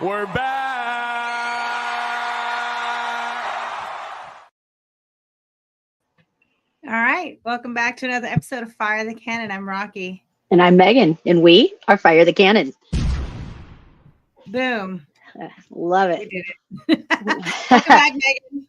We're back. All right. Welcome back to another episode of Fire the Cannon. I'm Rocky. And I'm Megan, and we are Fire the Cannon. Boom. Love it. We did it. Welcome back, Megan.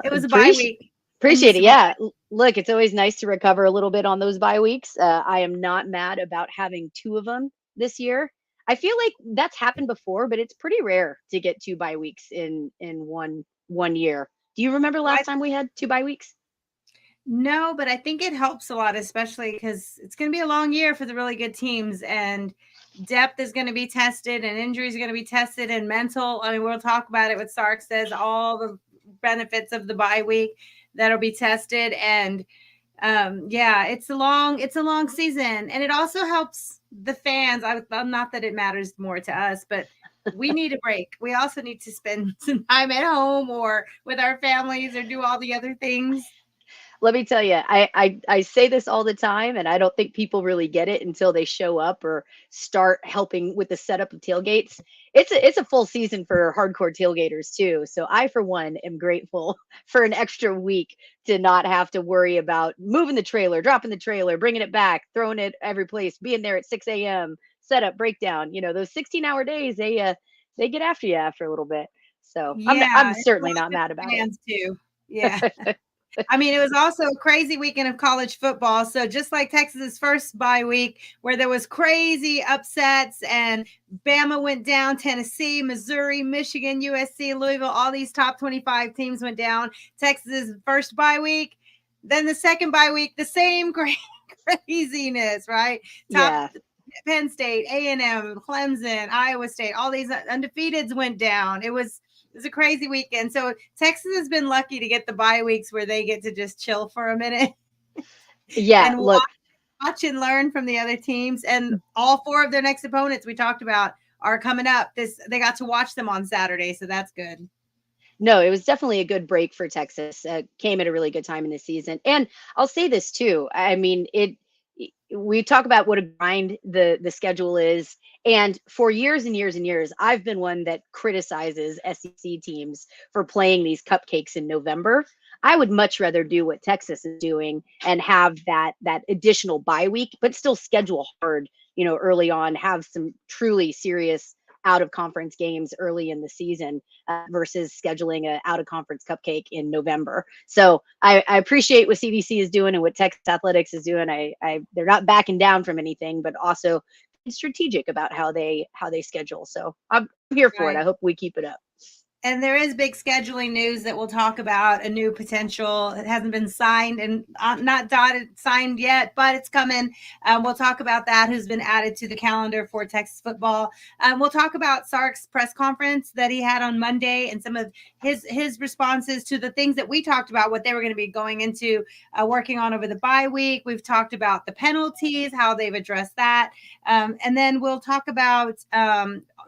It was a bye week. Appreciate it. Yeah. Look, it's always nice to recover a little bit on those bye weeks. I am not mad about having 2 of them this year. I feel like that's happened before, but it's pretty rare to get 2 bye weeks in one year. Do you remember last time we had 2 bye weeks? No, but I think it helps a lot, especially because it's going to be a long year for the really good teams, and depth is going to be tested, and injuries are going to be tested, and mental. I mean, we'll talk about it. What Sark says, all the benefits of the bye week that'll be tested, and it's a long season, and it also helps the fans. I'm not that it matters more to us, but we need a break. We also need to spend some time at home or with our families or do all the other things. Let me tell you, I say this all the time, and I don't think people really get it until they show up or start helping with the setup of tailgates. It's a full season for hardcore tailgaters too. So I, for one, am grateful for an extra week to not have to worry about moving the trailer, dropping the trailer, bringing it back, throwing it every place, being there at 6 a.m., setup, breakdown. You know, those 16-hour days, they get after you after a little bit. So yeah, I'm certainly not mad about it. Too. Yeah. I mean, it was also a crazy weekend of college football. So just like Texas's first bye week, where there was crazy upsets and Bama went down, Tennessee, Missouri, Michigan, USC, Louisville, all these top 25 teams went down. Texas's first bye week. Then the second bye week, the same craziness, right? Penn State, A&M, Clemson, Iowa State, all these undefeateds went down. It was a crazy weekend. So Texas has been lucky to get the bye weeks where they get to just chill for a minute. Yeah, and watch and learn from the other teams. And all 4 of their next opponents we talked about are coming up. They got to watch them on Saturday, so that's good. No, it was definitely a good break for Texas. Came at a really good time in the season. And I'll say this too. I mean, we talk about what a grind the schedule is. And for years and years and years, I've been one that criticizes SEC teams for playing these cupcakes in November. I would much rather do what Texas is doing and have that additional bye week, but still schedule hard, early on, have some truly serious out of conference games early in the season versus scheduling an out of conference cupcake in November. So I appreciate what CDC is doing and what Texas athletics is doing. They're not backing down from anything, but also strategic about how they schedule. So I'm here for it. I hope we keep it up. And there is big scheduling news that we'll talk about, a new potential. It hasn't been signed and not signed yet, but it's coming. We'll talk about that, who's been added to the calendar for Texas football. We'll talk about Sark's press conference that he had on Monday and some of his responses to the things that we talked about, what they were going to be going into working on over the bye week. We've talked about the penalties, how they've addressed that. And then we'll talk about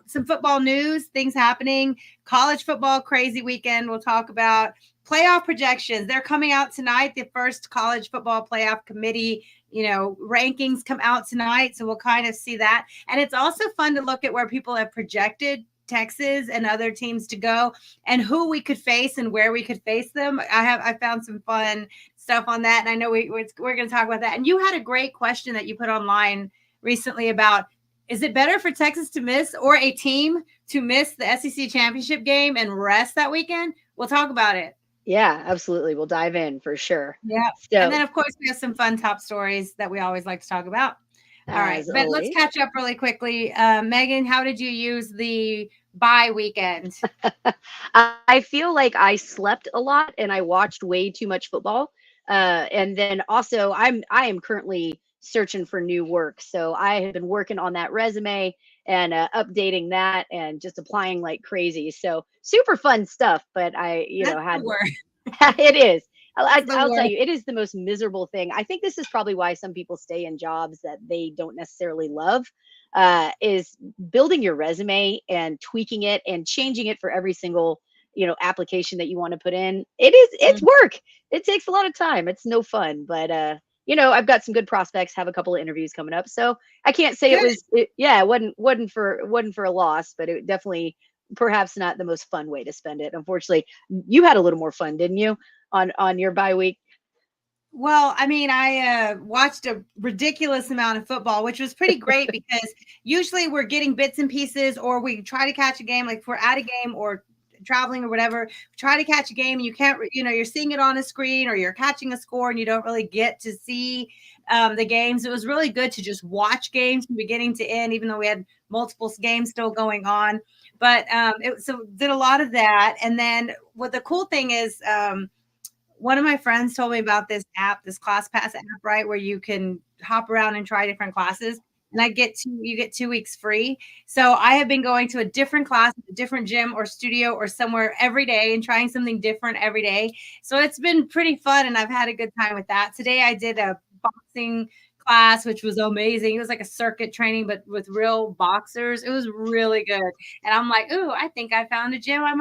some football news, things happening, college football, crazy weekend. We'll talk about playoff projections. They're coming out tonight. The first college football playoff committee, rankings come out tonight. So we'll kind of see that. And it's also fun to look at where people have projected Texas and other teams to go and who we could face and where we could face them. I found some fun stuff on that. And I know we're going to talk about that. And you had a great question that you put online recently about, is it better for Texas to miss or a team to miss the SEC championship game and rest that weekend? We'll talk about it. Yeah, absolutely. We'll dive in for sure. Yeah. So, and then, of course, we have some fun top stories that we always like to talk about. All right. But let's catch up really quickly. Megan, how did you use the bye weekend? I feel like I slept a lot and I watched way too much football. And then also I am currently searching for new work. So I have been working on that resume and updating that and just applying like crazy. So super fun stuff. But it is. I'll tell you, it is the most miserable thing. I think this is probably why some people stay in jobs that they don't necessarily love, is building your resume and tweaking it and changing it for every single, application that you want to put in. It's work. It takes a lot of time. It's no fun, but I've got some good prospects, have a couple of interviews coming up. So I can't say it wasn't for a loss, but it definitely perhaps not the most fun way to spend it. Unfortunately, you had a little more fun, didn't you, on your bye week? Well, I mean, I watched a ridiculous amount of football, which was pretty great because usually we're getting bits and pieces, or we try to catch a game, like if we're at a game or traveling or whatever, try to catch a game and you can't, you're seeing it on a screen or you're catching a score and you don't really get to see the games. It was really good to just watch games from beginning to end, even though we had multiple games still going on. But so did a lot of that. And then what the cool thing is, one of my friends told me about this app, this ClassPass app, right, where you can hop around and try different classes. And you get 2 weeks free. So I have been going to a different class, a different gym or studio or somewhere every day and trying something different every day. So it's been pretty fun and I've had a good time with that. Today I did a boxing class, which was amazing. It was like a circuit training, but with real boxers. It was really good. And I'm like, ooh, I think I found a gym. I'm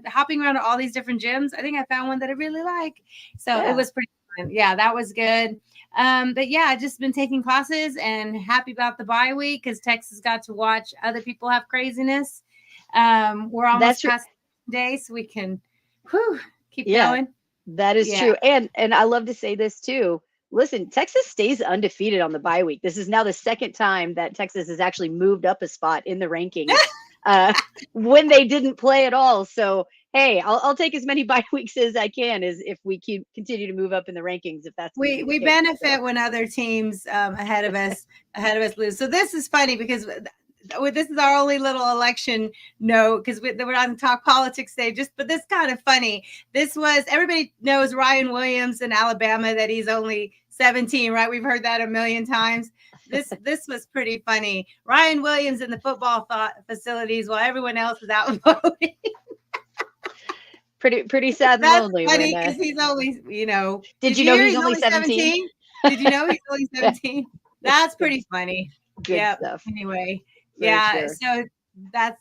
hopping around to all these different gyms. I think I found one that I really like. So it was pretty fun. Yeah, that was good. But yeah, I've just been taking classes and happy about the bye week because Texas got to watch other people have craziness. We're almost past day, so we can keep going. That is true. And I love to say this too. Listen, Texas stays undefeated on the bye week. This is now the second time that Texas has actually moved up a spot in the rankings when they didn't play at all. So, hey, I'll take as many bye weeks as I can as if we continue to move up in the rankings. If that's we benefit when other teams ahead of us lose. So this is funny because this is our only little election note because we're not going to talk politics today. But this kind of funny. This was, everybody knows Ryan Williams in Alabama, that he's only 17, right? We've heard that a million times. This was pretty funny. Ryan Williams in the football facilities while everyone else was out voting. Pretty sad and lonely. Funny because he's only, Did you know he's only 17? Did you know he's only 17? That's pretty funny. Good stuff. Anyway. Sure. So that's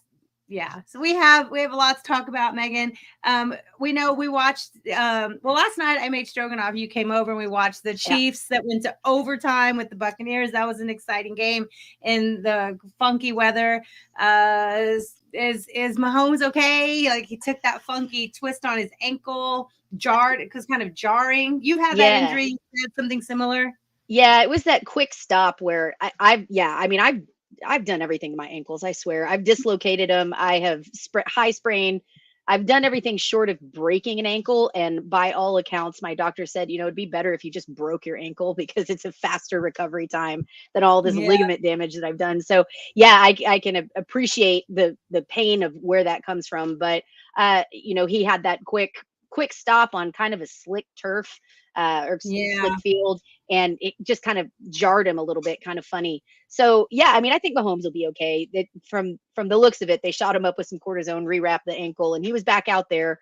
so we have a lot to talk about, Megan. We know we watched last night I made stroganoff. You came over and we watched the Chiefs that went to overtime with the Buccaneers. That was an exciting game in the funky weather. Is Mahomes okay? Like, he took that funky twist on his ankle, jarred, it was kind of jarring. You had that injury, you had something similar? Yeah, it was that quick stop where I've done everything to my ankles. I swear, I've dislocated them. I have high sprain. I've done everything short of breaking an ankle. And by all accounts, my doctor said, it'd be better if you just broke your ankle because it's a faster recovery time than all this ligament damage that I've done. So yeah, I can appreciate the pain of where that comes from. But he had that quick stop on kind of a slick turf slick field, and it just kind of jarred him a little bit, kind of funny. So yeah, I think Mahomes will be okay. From the looks of it, they shot him up with some cortisone, rewrapped the ankle, and he was back out there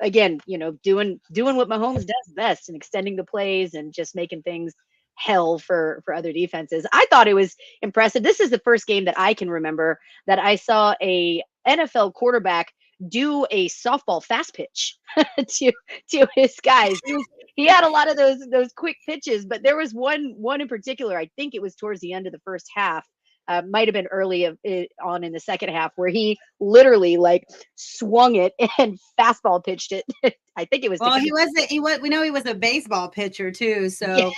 again, doing what Mahomes does best and extending the plays and just making things hell for other defenses. I thought it was impressive. This is the first game that I can remember that I saw a NFL quarterback do a softball fast pitch to his guys. He had a lot of those quick pitches, but there was one in particular. I think it was towards the end of the first half. Might have been early on in the second half, where he literally swung it and fastball pitched it. I think it was. Well, we know he was a baseball pitcher too, so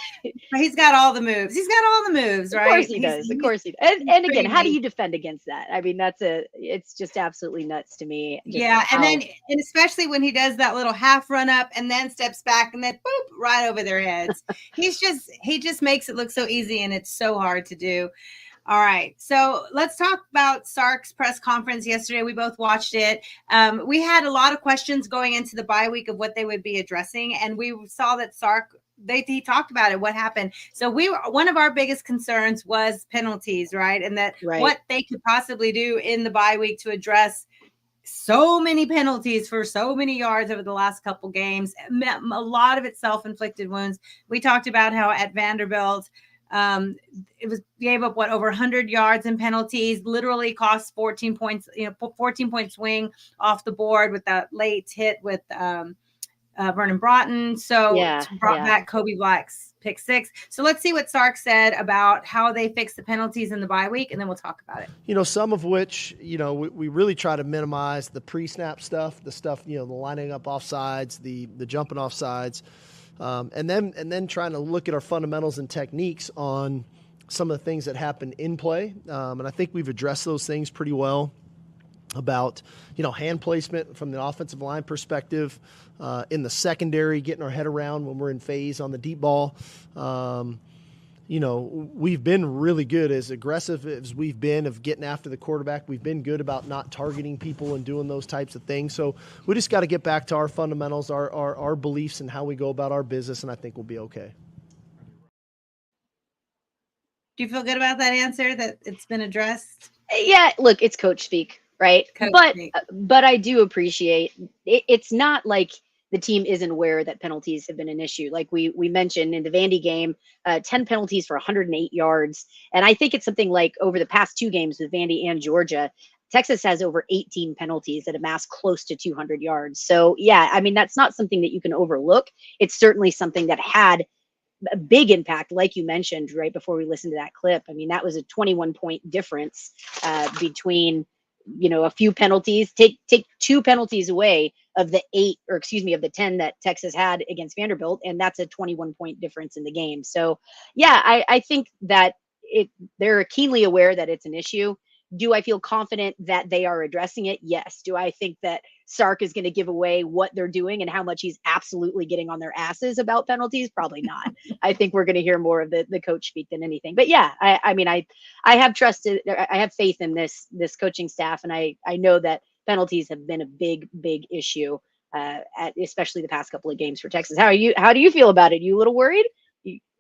he's got all the moves. He's got all the moves, right? Of course he does. Of course he does. And again, how do you defend against that? It's just absolutely nuts to me. And especially when he does that little half run up and then steps back and then boop right over their heads. He just makes it look so easy, and it's so hard to do. All right. So let's talk about Sark's press conference yesterday. We both watched it. We had a lot of questions going into the bye week of what they would be addressing. And we saw that Sark, he talked about it, what happened. So one of our biggest concerns was penalties, right? And what they could possibly do in the bye week to address so many penalties for so many yards over the last couple games. A lot of it self-inflicted wounds. We talked about how at Vanderbilt, gave up over 100 yards in penalties, literally cost 14 points, 14-point swing off the board with that late hit with Vernon Broughton. So brought back Kobe Black's pick six. So let's see what Sark said about how they fix the penalties in the bye week, and then we'll talk about it. Some of which, we really try to minimize the pre-snap stuff, the stuff, the lining up offsides, the jumping offsides, and then trying to look at our fundamentals and techniques on some of the things that happen in play. And I think we've addressed those things pretty well about, hand placement from the offensive line perspective, in the secondary, getting our head around when we're in phase on the deep ball. We've been really good, as aggressive as we've been of getting after the quarterback. We've been good about not targeting people and doing those types of things. So we just got to get back to our fundamentals, our beliefs, and how we go about our business, and I think we'll be okay. Do you feel good about that answer, that it's been addressed? Yeah, look, it's coach speak, right? Coach speak. But I do appreciate it. It's not like the team isn't aware that penalties have been an issue. Like we mentioned in the Vandy game, 10 penalties for 108 yards. And I think it's something like over the past 2 games with Vandy and Georgia, Texas has over 18 penalties that amass close to 200 yards. So yeah, I mean, that's not something that you can overlook. It's certainly something that had a big impact, like you mentioned right before we listened to that clip. I mean, that was a 21-point difference between, a few penalties. Take 2 penalties away of the 10 that Texas had against Vanderbilt, and that's a 21-point difference in the game. So yeah, I think that they're keenly aware that it's an issue. Do I feel confident that they are addressing it? Yes. Do I think that Sark is going to give away what they're doing and how much he's absolutely getting on their asses about penalties? Probably not. I think we're going to hear more of the coach speak than anything. But yeah, I have faith in this coaching staff, and I know that penalties have been a big issue, especially the past couple of games for Texas. How do you feel about it? You a little worried?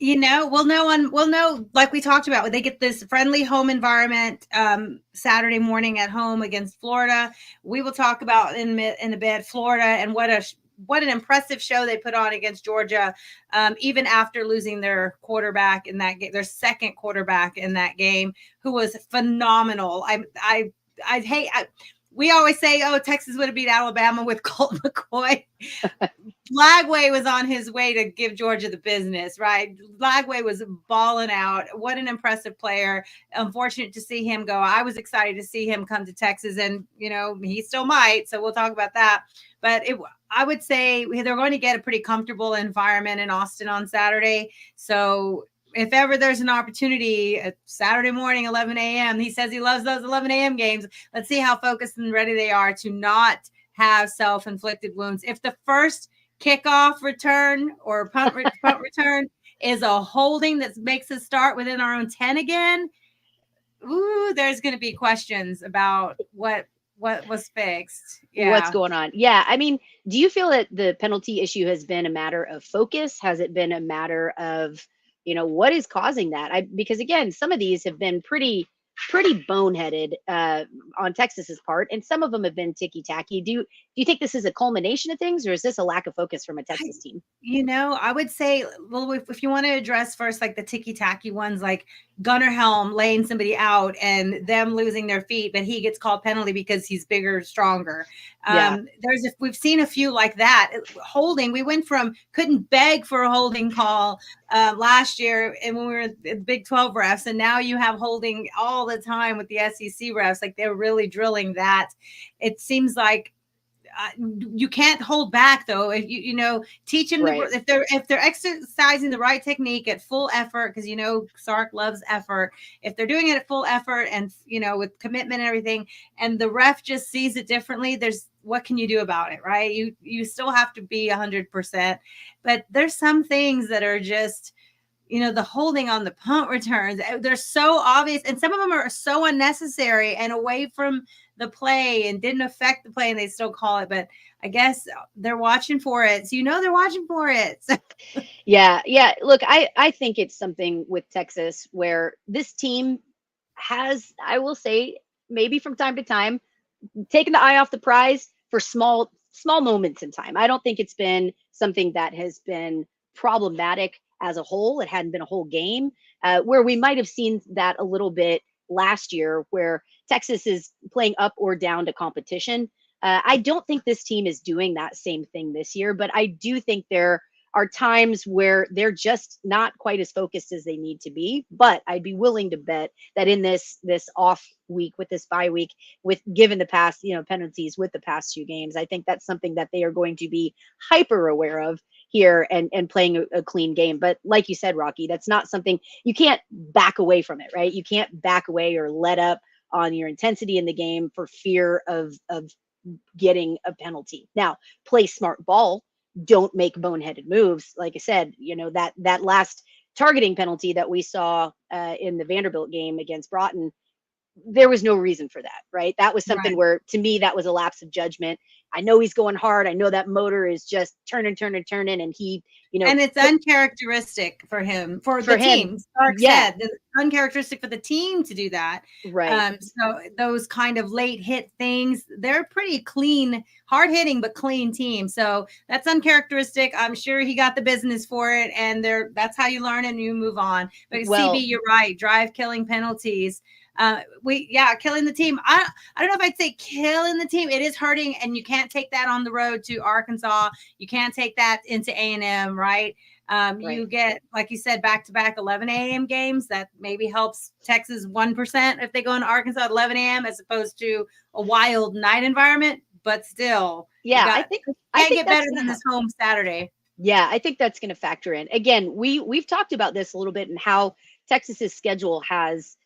We'll know, like we talked about, they get this friendly home environment Saturday morning at home against Florida. We will talk about in a bit Florida and what an impressive show they put on against Georgia, even after losing their quarterback in that game, their second quarterback in that game, who was phenomenal. We always say, Texas would have beat Alabama with Colt McCoy. Lagway was on his way to give Georgia the business, right? Lagway was balling out. What an impressive player. Unfortunate to see him go. I was excited to see him come to Texas, and, he still might. So we'll talk about that. But I would say they're going to get a pretty comfortable environment in Austin on Saturday. So if ever there's an opportunity, Saturday morning, 11 a.m., he says he loves those 11 a.m. games. Let's see how focused and ready they are to not have self-inflicted wounds. If the first kickoff return or punt return is a holding that makes us start within our own 10 again, there's going to be questions about what was fixed. Yeah. What's going on? Yeah. I mean, do you feel that the penalty issue has been a matter of focus? Has it been a matter of, what is causing that? Because again, some of these have been pretty boneheaded on Texas's part, and some of them have been ticky-tacky. Do you think this is a culmination of things, or is this a lack of focus from a Texas team? I would say, well, if you want to address first, like the ticky-tacky ones, like Gunnar Helm laying somebody out and them losing their feet, but he gets called penalty because he's bigger, stronger. Yeah. We've seen a few like that. Holding, we went from couldn't beg for a holding call last year, and when we were the Big 12 refs, and now you have holding all the time with the SEC refs. Like, they're really drilling that. It seems like you can't hold back, though. If teach them right. if they're exercising the right technique at full effort, because Sark loves effort. If they're doing it at full effort and with commitment and everything, and the ref just sees it differently, what can you do about it, right? You still have to be 100%, but there's some things that are just the holding on the punt returns. They're so obvious, and some of them are so unnecessary and away from the play and didn't affect the play, and they still call it. But I guess they're watching for it. So they're watching for it. Yeah. Look, I think it's something with Texas where this team has, I will say, maybe from time to time, taken the eye off the prize for small moments in time. I don't think it's been something that has been problematic as a whole. It hadn't been a whole game, where we might have seen that a little bit last year, where Texas is playing up or down to competition. I don't think this team is doing that same thing this year, but I do think they're are times where they're just not quite as focused as they need to be. But I'd be willing to bet that in this off week, with this bye week, with given the past, penalties with the past 2 games, I think that's something that they are going to be hyper aware of here, and playing a clean game. But like you said, Rocky, that's not something you can't back away from it, right? You can't back away or let up on your intensity in the game for fear of getting a penalty. Now, play smart ball. Don't make boneheaded moves. Like I said, that last targeting penalty that we saw in the Vanderbilt game against Broughton, there was no reason for that, right? That was something Right. where, to me, that was a lapse of judgment. I know he's going hard. I know that motor is just turning, and he, and it's uncharacteristic for him, for the him. team. Sark Yeah. said it's uncharacteristic for the team to do that. Right. So those kind of late hit things, they're pretty clean, hard hitting, but clean team. So that's uncharacteristic. I'm sure he got the business for it, and that's how you learn and you move on. But Well, CB, you're right. Drive killing penalties. Killing the team. I don't know if I'd say killing the team. It is hurting, and you can't take that on the road to Arkansas. You can't take that into A&M, right? You get, like you said, back-to-back 11 a.m. games. That maybe helps Texas 1% if they go into Arkansas at 11 a.m. as opposed to a wild night environment. But still, I think get better than this home Saturday. Yeah, I think that's going to factor in. Again, we've talked about this a little bit, and how Texas's schedule has,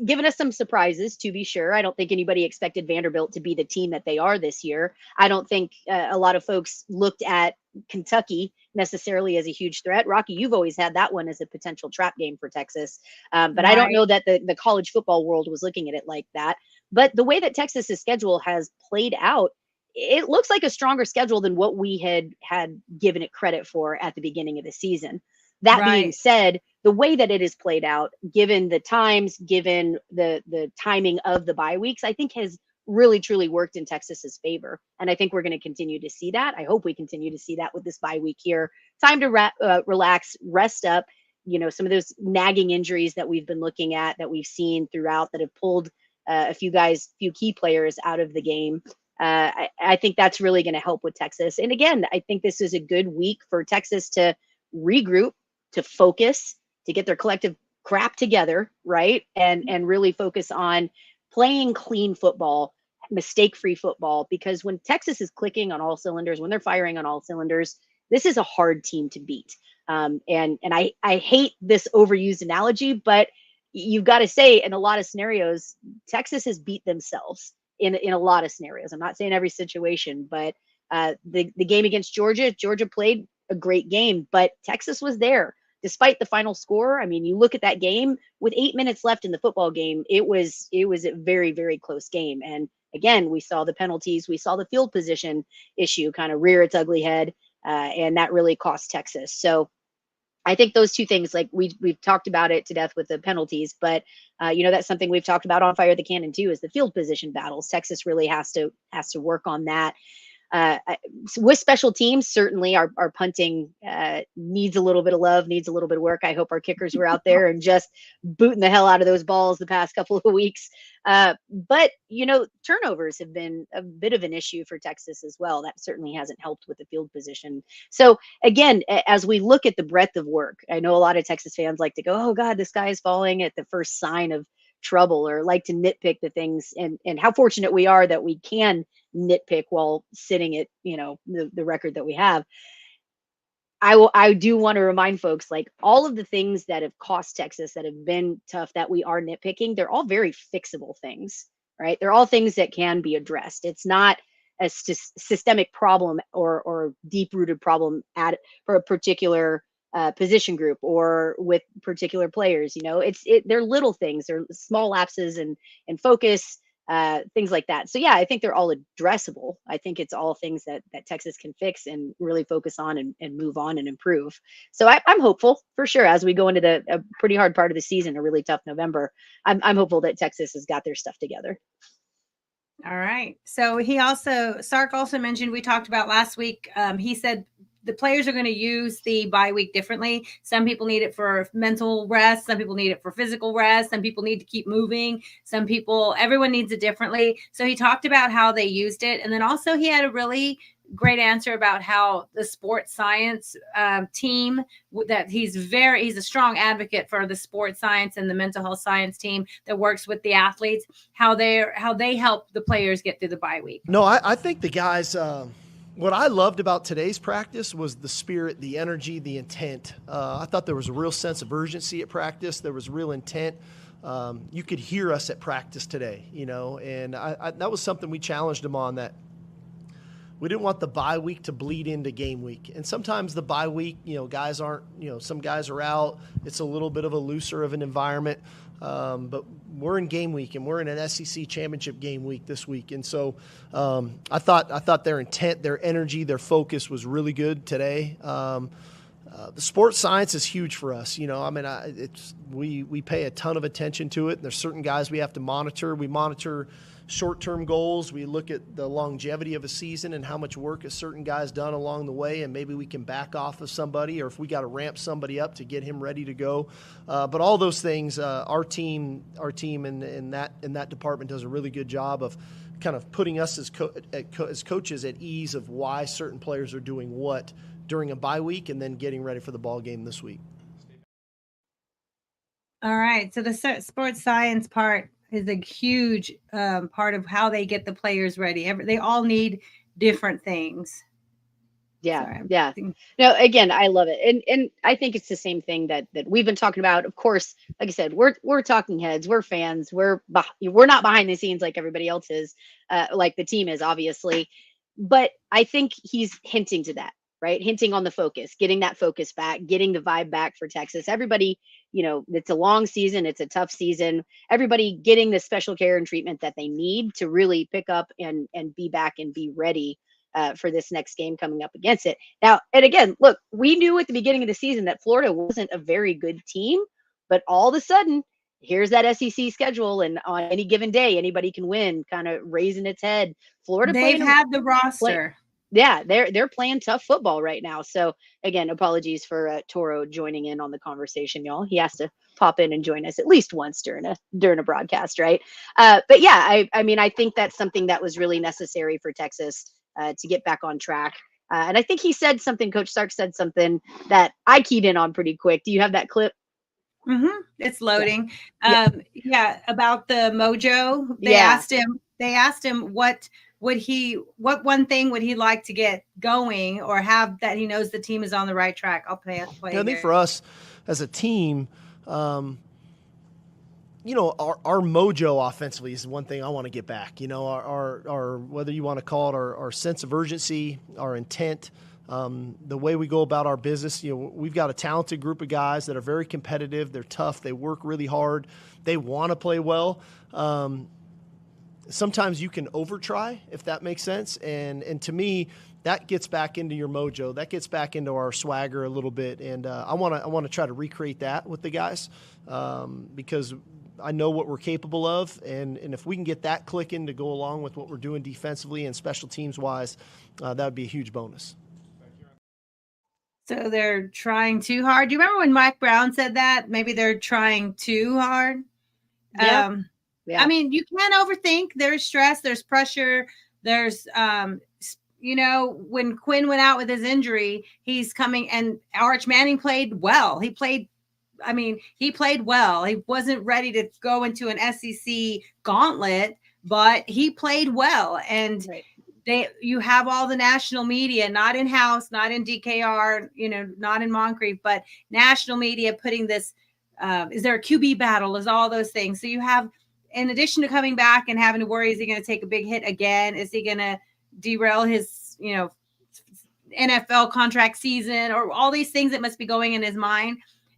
given us some surprises, to be sure. I don't think anybody expected Vanderbilt to be the team that they are this year. I don't think a lot of folks looked at Kentucky necessarily as a huge threat. Rocky, you've always had that one as a potential trap game for Texas. But I don't know that the college football world was looking at it like that. But the way that Texas's schedule has played out, it looks like a stronger schedule than what we had given it credit for at the beginning of the season. That being said, the way that it is played out, given the times, given the timing of the bye weeks, I think has really truly worked in Texas's favor. And I think we're going to continue to see that. I hope we continue to see that with this bye week here. Time to relax, rest up. Some of those nagging injuries that we've been looking at, that we've seen throughout, that have pulled a few key players out of the game. I think that's really going to help with Texas. And again, I think this is a good week for Texas to regroup, to focus, to get their collective crap together, right? And really focus on playing clean football, mistake-free football, because when Texas is clicking on all cylinders, when they're firing on all cylinders, this is a hard team to beat. And I hate this overused analogy, but you've got to say, in a lot of scenarios, Texas has beat themselves in a lot of scenarios. I'm not saying every situation, but the game against Georgia played a great game, but Texas was there despite the final score. I mean, you look at that game with 8 minutes left in the football game, it was a very, very close game. And again, we saw the penalties, we saw the field position issue kind of rear its ugly head, and that really cost Texas. So I think those two things, like we've talked about it to death with the penalties, but that's something we've talked about on Fire the Cannon too, is the field position battles. Texas really has to work on that. With special teams, certainly our punting needs a little bit of love, needs a little bit of work. I hope our kickers were out there and just booting the hell out of those balls the past couple of weeks. But turnovers have been a bit of an issue for Texas as well. That certainly hasn't helped with the field position. So again, as we look at the breadth of work, I know a lot of Texas fans like to go, "Oh God, the sky is falling" at the first sign of trouble, or like to nitpick the things, and how fortunate we are that we can nitpick while sitting at the record that we have. I do want to remind folks, like, all of the things that have cost Texas, that have been tough, that we are nitpicking, they're all very fixable things, right? They're all things that can be addressed. It's not a systemic problem or deep-rooted problem for a particular position group or with particular players. They're little things, they're small lapses and focus, things like that. So yeah, I think they're all addressable. I think it's all things that Texas can fix and really focus on and move on and improve. So I'm hopeful for sure, as we go into a pretty hard part of the season, a really tough November. I'm hopeful that Texas has got their stuff together. All right. So Sark also mentioned, we talked about last week. He said the players are going to use the bye week differently. Some people need it for mental rest. Some people need it for physical rest. Some people need to keep moving. Everyone needs it differently. So he talked about how they used it. And then also he had a really great answer about how the sports science team, that he's a strong advocate for the sports science and the mental health science team that works with the athletes, how they help the players get through the bye week. No, I think the guys, what I loved about today's practice was the spirit, the energy, the intent. I thought there was a real sense of urgency at practice. There was real intent. You could hear us at practice today, and that was something we challenged them on, that we didn't want the bye week to bleed into game week. And sometimes the bye week, guys aren't, some guys are out. It's a little bit of a looser of an environment. But we're in game week, and we're in an SEC championship game week this week. And so I thought their intent, their energy, their focus was really good today. The sports science is huge for us. We pay a ton of attention to it. There's certain guys we have to monitor. We monitor short-term goals. We look at the longevity of a season and how much work a certain guy's done along the way, and maybe we can back off of somebody, or if we got to ramp somebody up to get him ready to go. But all those things, our team in that department does a really good job of kind of putting us as coaches at ease of why certain players are doing what during a bye week, and then getting ready for the ball game this week. All right. So the sports science part is a huge part of how they get the players ready. They all need different things. Yeah. Sorry. Yeah. No, again, I love it. And I think it's the same thing that we've been talking about. Of course, like I said, we're talking heads, we're fans, we're not behind the scenes like everybody else is, like the team is, obviously. But I think he's hinting to that, right? Hinting on the focus, getting that focus back, getting the vibe back for Texas. Everybody, it's a long season. It's a tough season. Everybody getting the special care and treatment that they need to really pick up and be back and be ready for this next game coming up against it. Now, and again, look, we knew at the beginning of the season that Florida wasn't a very good team, but all of a sudden, here's that SEC schedule, and on any given day, anybody can win, kind of raising its head. Florida, they've had the roster. Yeah, they're playing tough football right now. So again, apologies for Toro joining in on the conversation, y'all. He has to pop in and join us at least once during a broadcast, right? But yeah, I think that's something that was really necessary for Texas to get back on track. And I think he said something, Coach Sark said something that I keyed in on pretty quick. Do you have that clip? Mm-hmm. It's loading. Yeah. Yeah, about the mojo. They asked him what one thing would he like to get going or have that he knows the team is on the right track. I'll play. I think for us as a team, our mojo offensively is one thing I want to get back. Our whether you want to call it our sense of urgency, our intent, the way we go about our business. We've got a talented group of guys that are very competitive. They're tough. They work really hard. They want to play well. Sometimes you can over-try, if that makes sense. And to me, that gets back into your mojo. That gets back into our swagger a little bit. And I want to try to recreate that with the guys because I know what we're capable of. And if we can get that clicking to go along with what we're doing defensively and special teams-wise, that would be a huge bonus. So they're trying too hard. Do you remember when Mike Brown said that? Maybe they're trying too hard. Yeah. I mean, you can't overthink. There's stress. There's pressure. There's, when Quinn went out with his injury, he's coming, and Arch Manning played well. He played well. He wasn't ready to go into an SEC gauntlet, but he played well. And you have all the national media, not in-house, not in DKR, not in Moncrief, but national media putting this, is there a QB battle? Is all those things. So you have, in addition to coming back and having to worry, is he going to take a big hit again? Is he going to derail his, NFL contract season, or all these things that must be going in his mind?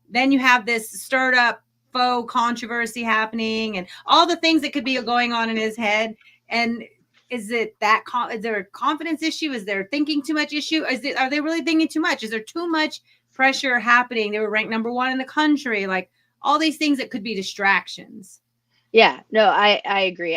Then you have this stirred up faux controversy happening and all the things that could be going on in his head. And is there a confidence issue? Is there thinking too much issue? Are they really thinking too much? Is there too much pressure happening? They were ranked number 1 in the country, like all these things that could be distractions. Yeah, no, I agree.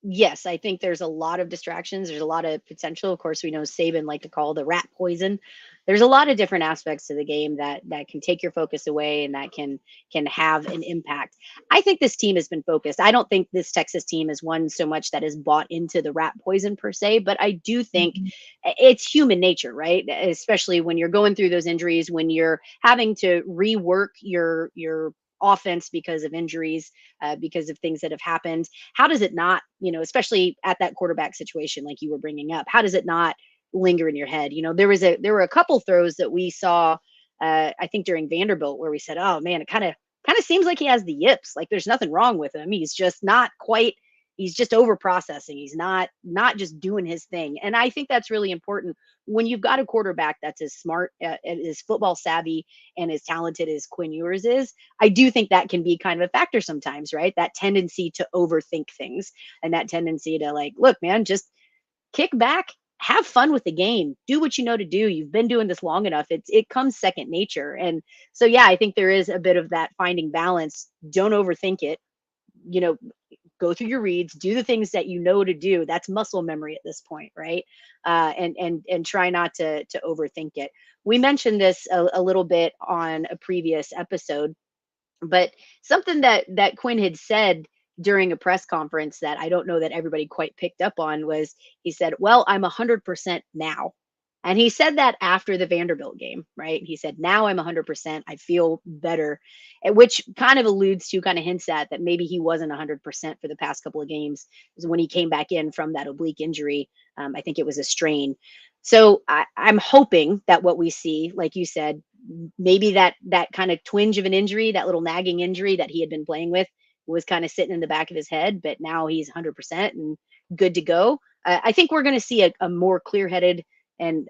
yes, I think there's a lot of distractions. There's a lot of potential. Of course, we know Saban like to call the rat poison. There's a lot of different aspects to the game that can take your focus away and that can have an impact. I think this team has been focused. I don't think this Texas team is one so much that is bought into the rat poison per se, but I do think Mhm. it's human nature, right? Especially when you're going through those injuries, when you're having to rework your offense because of injuries, because of things that have happened. How does it not, especially at that quarterback situation like you were bringing up, how does it not linger in your head? There were a couple throws that we saw, I think during Vanderbilt, where we said, oh man, it kind of seems like he has the yips. Like there's nothing wrong with him. He's just not quite. He's just over processing. He's not just doing his thing. And I think that's really important when you've got a quarterback that's as smart, as football savvy, and as talented as Quinn Ewers is. I do think that can be kind of a factor sometimes, right? That tendency to overthink things and that tendency to like, look, man, just kick back, have fun with the game, do what you know to do. You've been doing this long enough. It comes second nature. And so, yeah, I think there is a bit of that finding balance. Don't overthink it. You know, go through your reads, do the things that you know to do. That's muscle memory at this point, right? And try not to overthink it. We mentioned this a little bit on a previous episode, but something that Quinn had said during a press conference that I don't know that everybody quite picked up on was he said, "Well, I'm 100% now." And he said that after the Vanderbilt game, right? He said, "Now I'm 100%. I feel better," which kind of alludes to, kind of hints at that maybe he wasn't 100% for the past couple of games. When he came back in from that oblique injury. I think it was a strain. So I'm hoping that what we see, like you said, maybe that kind of twinge of an injury, that little nagging injury that he had been playing with, was kind of sitting in the back of his head, but now he's 100% and good to go. I think we're going to see a more clear-headed and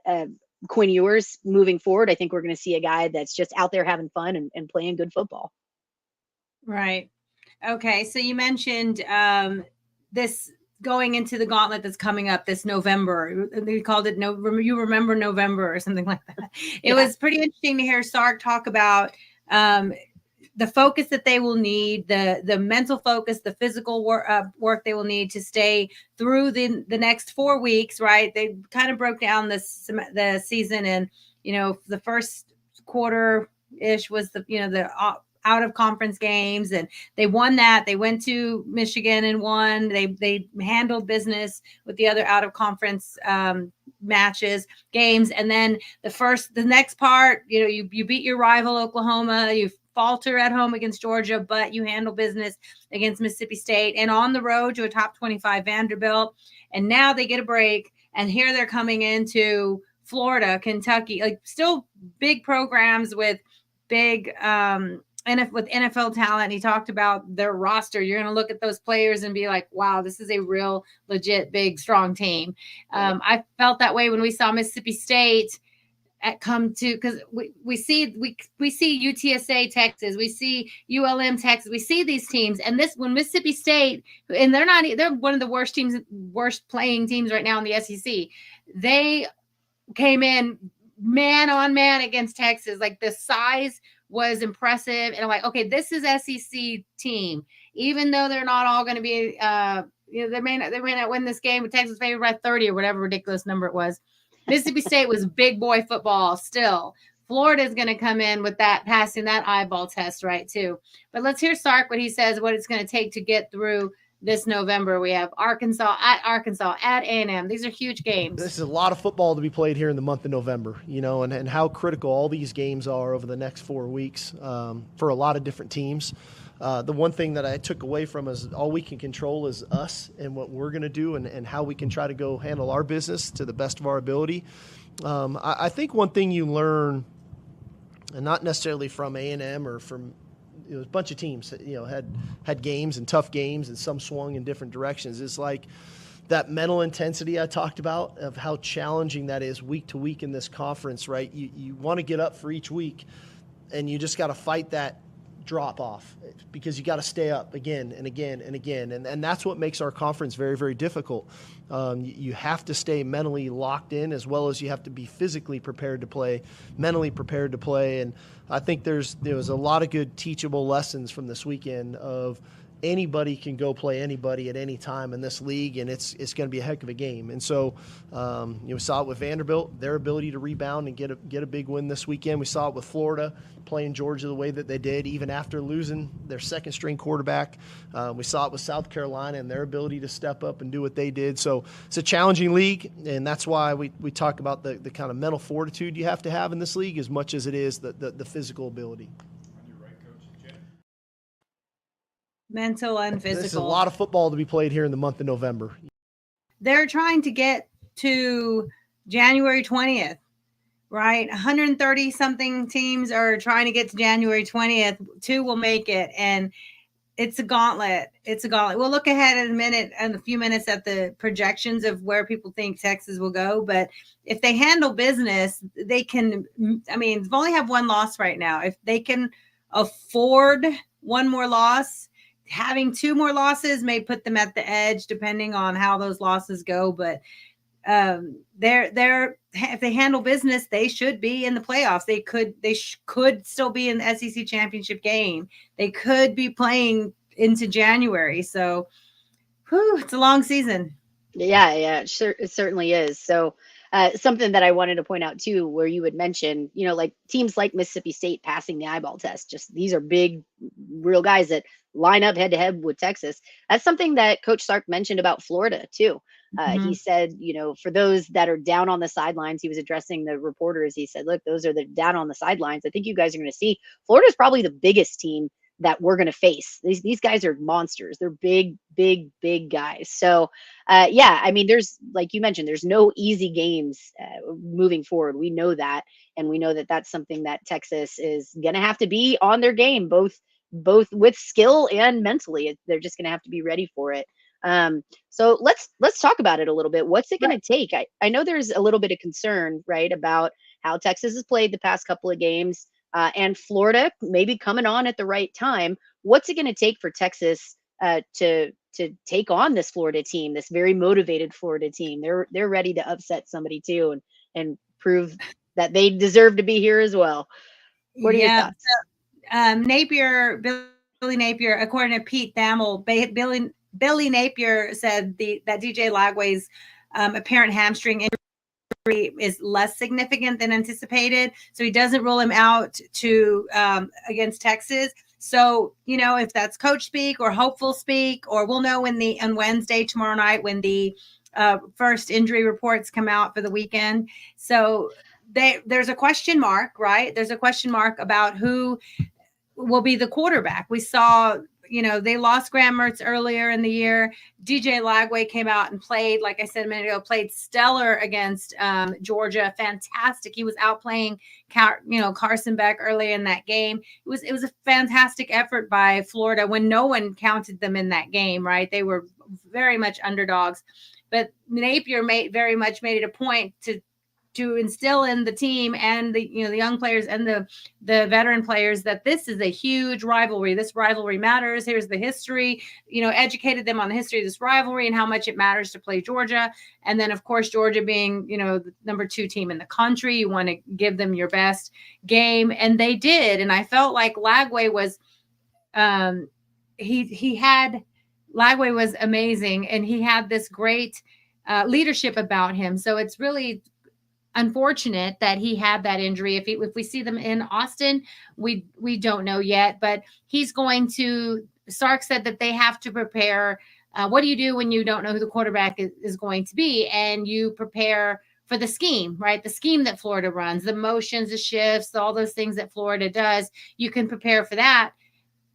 Quinn Ewers moving forward. I think we're going to see a guy that's just out there having fun and playing good football. Right. Okay. So you mentioned this going into the gauntlet that's coming up this November. They called it You Remember November or something like that. It was pretty interesting to hear Sark talk about the focus that they will need, the mental focus, the physical work they will need to stay through the next 4 weeks, right? They kind of broke down the season, and the first quarter-ish was the out of conference games, and they won that. They went to Michigan and won. They handled business with the other out of conference games, and then the next part, you beat your rival Oklahoma, you falter at home against Georgia, but you handle business against Mississippi State and on the road to a top 25 Vanderbilt. And now they get a break, and here they're coming into Florida, Kentucky, like still big programs with big with NFL talent. He talked about their roster. You're going to look at those players and be like, wow, this is a real legit big strong team. I felt that way when we saw Mississippi State because we see UTSA Texas, we see ULM Texas, we see these teams, and when Mississippi State, and they're one of the worst playing teams right now in the SEC. They came in man on man against Texas. Like the size was impressive, and I'm like, okay, this is SEC team, even though they're not all going to be they may not win this game with Texas favored by 30 or whatever ridiculous number it was. Mississippi State was big boy football still. Florida is going to come in with that, passing that eyeball test, right, too. But let's hear Sark, what he says, what it's going to take to get through this November. We have Arkansas, at A&M. These are huge games. This is a lot of football to be played here in the month of November, and how critical all these games are over the next 4 weeks for a lot of different teams. The one thing that I took away from is all we can control is us and what we're going to do and how we can try to go handle our business to the best of our ability. I think one thing you learn, and not necessarily from A&M or from a bunch of teams that, had games and tough games and some swung in different directions, is like that mental intensity I talked about of how challenging that is week to week in this conference, right? You want to get up for each week, and you just got to fight that drop off because you got to stay up again and again and again. And that's what makes our conference very, very difficult. You have to stay mentally locked in as well as you have to be physically prepared to play, mentally prepared to play. And I think there was a lot of good teachable lessons from this weekend of anybody can go play anybody at any time in this league, and it's going to be a heck of a game. And so, we saw it with Vanderbilt, their ability to rebound and get a big win this weekend. We saw it with Florida playing Georgia the way that they did, even after losing their second-string quarterback. We saw it with South Carolina and their ability to step up and do what they did. So it's a challenging league, and that's why we talk about the kind of mental fortitude you have to have in this league as much as it is the physical ability. Mental and physical. There's a lot of football to be played here in the month of November. They're trying to get to January 20th, right? 130 something teams are trying to get to January 20th. 2 will make it. And it's a gauntlet. We'll look ahead in a few minutes at the projections of where people think Texas will go. But if they handle business, they can, they only have 1 loss right now. If they can afford 1 more loss, having 2 more losses may put them at the edge, depending on how those losses go. But if they handle business, they should be in the playoffs. They could still be in the SEC championship game. They could be playing into January. So, it's a long season. Yeah, sure, it certainly is. So, something that I wanted to point out too, where you would mention, like teams like Mississippi State passing the eyeball test. Just these are big, real guys that line up head to head with Texas. That's something that Coach Sark mentioned about Florida too. He said, for those that are down on the sidelines, he was addressing the reporters. He said, look, those are the down on the sidelines. I think you guys are going to see Florida is probably the biggest team that we're going to face. These guys are monsters. They're big, big, big guys. So, there's, like you mentioned, there's no easy games moving forward. We know that. And we know that that's something that Texas is going to have to be on their game, both with skill and mentally. They're just going to have to be ready for it. So let's talk about it a little bit. What's it going to take? I know there's a little bit of concern, right, about how Texas has played the past couple of games, and Florida maybe coming on at the right time. What's it going to take for Texas to take on this Florida team, this very motivated Florida team? They're ready to upset somebody too, and prove that they deserve to be here as well. What are your thoughts? Billy Napier, according to Pete Thamel, Billy Napier said that DJ Lagway's apparent hamstring injury is less significant than anticipated, so he doesn't rule him out to against Texas. So, if that's coach speak or hopeful speak, or we'll know on Wednesday, tomorrow night, when the first injury reports come out for the weekend. So there's a question mark, right? There's a question mark about who will be the quarterback. We saw, they lost Graham Mertz earlier in the year. DJ Lagway came out and played, like I said a minute ago, played stellar against Georgia. Fantastic. He was outplaying, Carson Beck earlier in that game. It was a fantastic effort by Florida when no one counted them in that game, right? They were very much underdogs. But Napier very much made it a point to instill in the team and the young players and the veteran players that this is a huge rivalry. This rivalry matters. Here's the history, educated them on the history of this rivalry and how much it matters to play Georgia. And then, of course, Georgia being, the number 2 team in the country, you want to give them your best game. And they did. And I felt like Lagway was, Lagway was amazing. And he had this great leadership about him. So it's really unfortunate that he had that injury. If we see them in Austin, we don't know yet, but he's going to. Sark said that they have to prepare. What do you do when you don't know who the quarterback is going to be? And you prepare for the scheme, right? The scheme that Florida runs, the motions, the shifts, all those things that Florida does. You can prepare for that.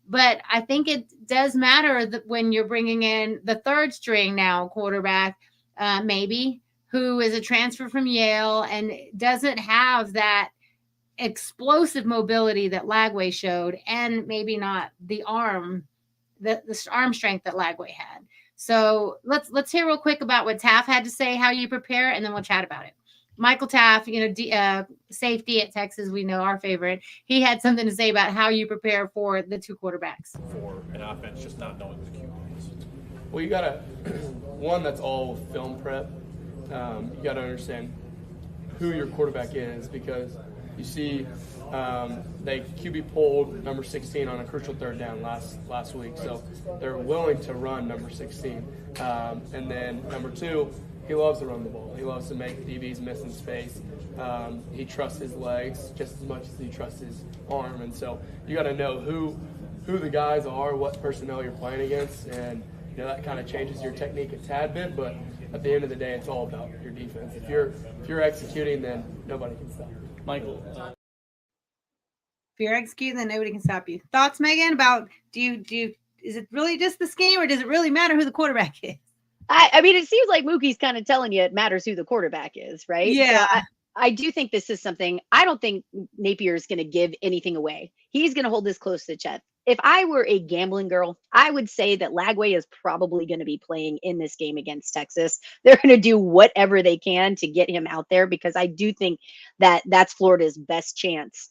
But I think it does matter that when you're bringing in the 3rd string now quarterback, maybe, who is a transfer from Yale and doesn't have that explosive mobility that Lagway showed, and maybe not the arm strength that Lagway had. So let's hear real quick about what Taff had to say, how you prepare, and then we'll chat about it. Michael Taff, safety at Texas, we know, our favorite. He had something to say about how you prepare for the 2 quarterbacks. For an offense, just not knowing who the QB is. Well, you got to, one, that's all film prep. You got to understand who your quarterback is, because you see They QB pulled number 16 on a crucial third down last week, so they're willing to run number 16. And then number 2, he loves to run the ball. He loves to make DBs miss in space. He trusts his legs just as much as he trusts his arm, and so you got to know who the guys are, what personnel you're playing against, and that kind of changes your technique a tad bit. But at the end of the day, it's all about your defense. If you're executing, then nobody can stop you. Michael. If you're executing, then nobody can stop you. Thoughts, Megan, about is it really just the scheme, or does it really matter who the quarterback is? I mean, it seems like Mookie's kind of telling you it matters who the quarterback is, right? Yeah. So I do think this is something, I don't think Napier is going to give anything away. He's going to hold this close to the chest. If I were a gambling girl, I would say that Lagway is probably going to be playing in this game against Texas. They're going to do whatever they can to get him out there, because I do think that that's Florida's best chance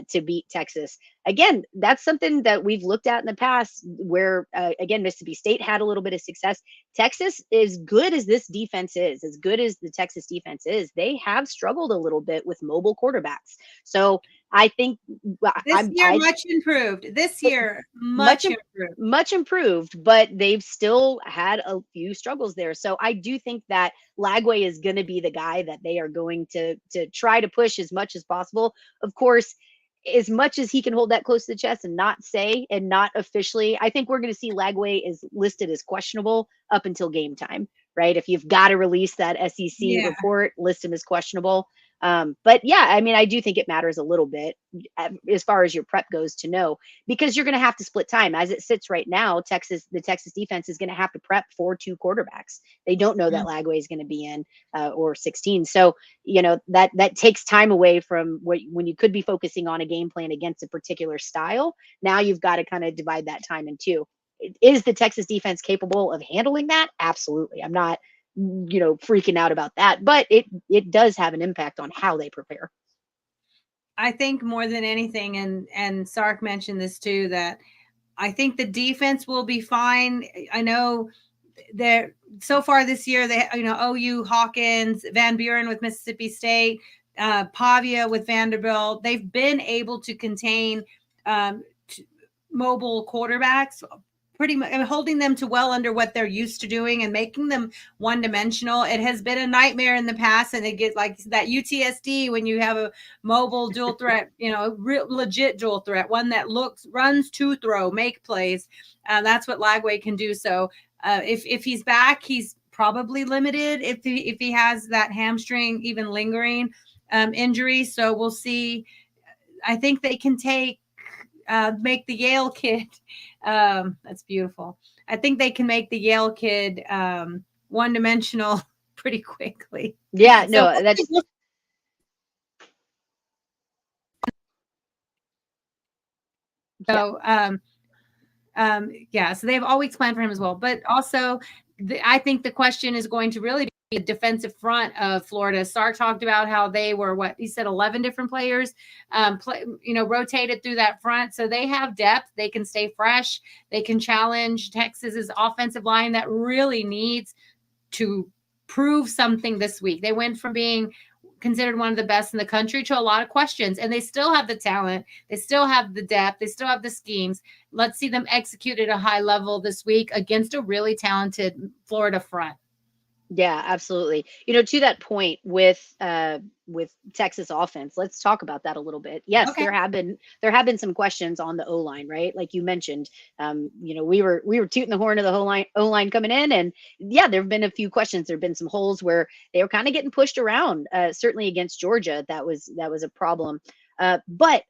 to beat Texas. Again, that's something that we've looked at in the past where, again, Mississippi State had a little bit of success. Texas, as good as this defense is, as good as the Texas defense is, they have struggled a little bit with mobile quarterbacks. So I think this year much improved. This year much improved. Much improved, but they've still had a few struggles there. So I do think that Lagway is going to be the guy that they are going to try to push as much as possible. Of course, as much as he can hold that close to the chest and not say, and not officially, I think we're going to see Lagway is listed as questionable up until game time, right? If you've got to release that SEC report, list him as questionable. But yeah, I mean, I do think it matters a little bit as far as your prep goes to know, because you're going to have to split time. As it sits right now, the Texas defense is going to have to prep for 2 quarterbacks. They don't know that Lagway is going to be in or 16. So, that takes time away from when you could be focusing on a game plan against a particular style. Now you've got to kind of divide that time in 2. Is the Texas defense capable of handling that? Absolutely. I'm not freaking out about that, but it does have an impact on how they prepare. I think more than anything, and Sark mentioned this too, that I think the defense will be fine. I know that so far this year, OU, Hawkins, Van Buren with Mississippi State, Pavia with Vanderbilt, they've been able to contain mobile quarterbacks pretty much, holding them to well under what they're used to doing and making them one-dimensional. It has been a nightmare in the past, and it gets like that UTSD when you have a mobile dual threat, real legit dual threat, one that runs to throw, make plays. That's what Lagway can do. So if he's back, he's probably limited if he has that hamstring even lingering injury. So we'll see. I think they can make the Yale kid. That's beautiful. I think they can make the Yale kid one-dimensional pretty quickly. Yeah, no, that's. So, so they have all weeks planned for him as well. But also, I think the question is going to really be the defensive front of Florida. Sark talked about how they were, 11 different players, rotated through that front. So they have depth. They can stay fresh. They can challenge Texas's offensive line that really needs to prove something this week. They went from being considered one of the best in the country to a lot of questions, and they still have the talent. They still have the depth. They still have the schemes. Let's see them execute at a high level this week against a really talented Florida front. Yeah, absolutely. To that point with Texas offense, let's talk about that a little bit. Yes, okay. There have been some questions on the O-line, right? Like you mentioned, we were tooting the horn of the O-line coming in, and yeah, there've been a few questions. There've been some holes where they were kind of getting pushed around. Certainly against Georgia, that was a problem. But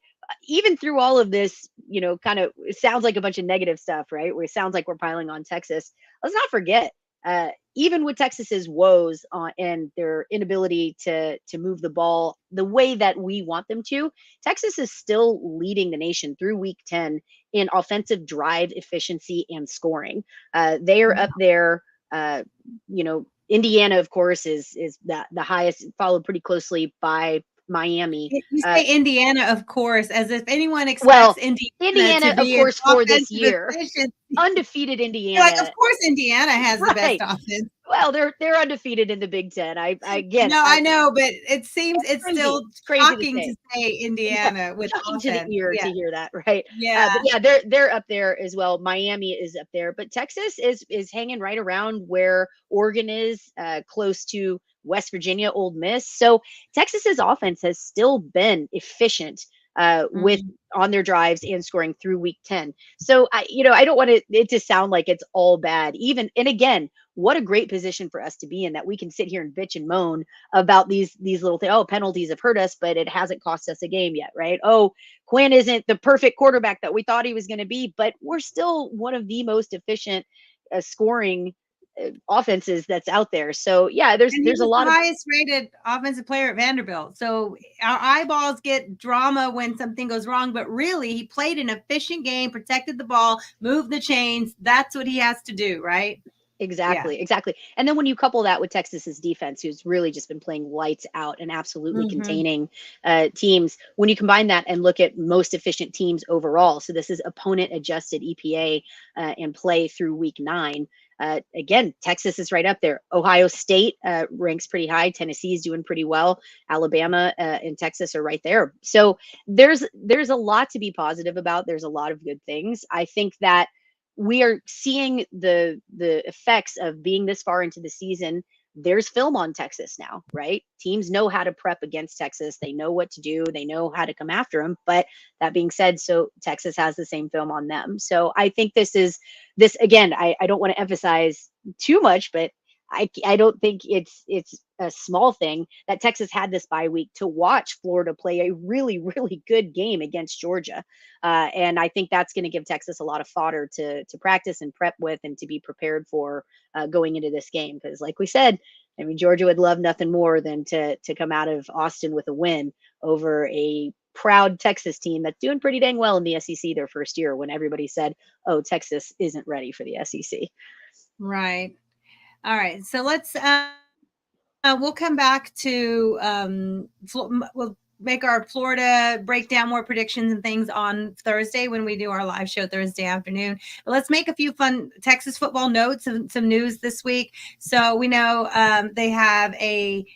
even through all of this, it sounds like a bunch of negative stuff, right? Where it sounds like we're piling on Texas. Let's not forget. Even with Texas's woes and their inability to move the ball the way that we want them to, Texas is still leading the nation through week 10 in offensive drive efficiency and scoring. They are up there. Indiana, of course, is the highest, followed pretty closely by Miami. You say Indiana, of course, as if anyone Well, expects Indiana, to be of course, an for this offensive year, efficient. undefeated You're Indiana. like, of course, Indiana has the best Right. offense. Well, they're undefeated in the Big Ten. No, I know, but it seems it's crazy. still It's crazy to shocking say. to say Indiana with Shocking to the offense. ear Yeah, to hear that, right? yeah. But yeah, they're up there as well. Miami is up there, but Texas is hanging right around where Oregon is, close to West Virginia, Ole Miss. So Texas's offense has still been efficient with Mhm. on their drives and scoring through week 10. So I don't want it to sound like it's all bad. Even and again, what a great position for us to be in, that we can sit here and bitch and moan about these little things. Oh, penalties have hurt us, but it hasn't cost us a game yet, right? Oh, Quinn isn't the perfect quarterback that we thought he was going to be, but we're still one of the most efficient scoring offenses that's out there. So yeah, And he there's a was lot the of highest rated offensive player at Vanderbilt. So our eyeballs get drama when something goes wrong, but really he played an efficient game, protected the ball, moved the chains. That's what he has to do, right? Exactly, exactly. And then when you couple that with Texas's defense, who's really just been playing lights out and absolutely Mhm. containing teams, when you combine that and look at most efficient teams overall, so this is opponent adjusted EPA in play through week 9. Again, Texas is right up there. Ohio State ranks pretty high. Tennessee is doing pretty well. Alabama and Texas are right there. So there's a lot to be positive about. There's a lot of good things. I think that we are seeing the effects of being this far into the season. There's film on Texas now, right? Teams know how to prep against Texas. They know what to do. They know how to come after them. But that being said, so Texas has the same film on them. So I think this again, I don't want to emphasize too much, but I don't think it's a small thing that Texas had this bye week to watch Florida play a really, really good game against Georgia. And I think that's going to give Texas a lot of fodder to practice and prep with and to be prepared for going into this game. Because like we said, I mean, Georgia would love nothing more than to come out of Austin with a win over a proud Texas team that's doing pretty dang well in the SEC their first year, when everybody said, oh, Texas isn't ready for the SEC. Right. All right. So let's we'll come back to we'll make our Florida breakdown, more predictions and things on Thursday when we do our live show Thursday afternoon. But let's make a few fun Texas football notes and some news this week. So we know they have a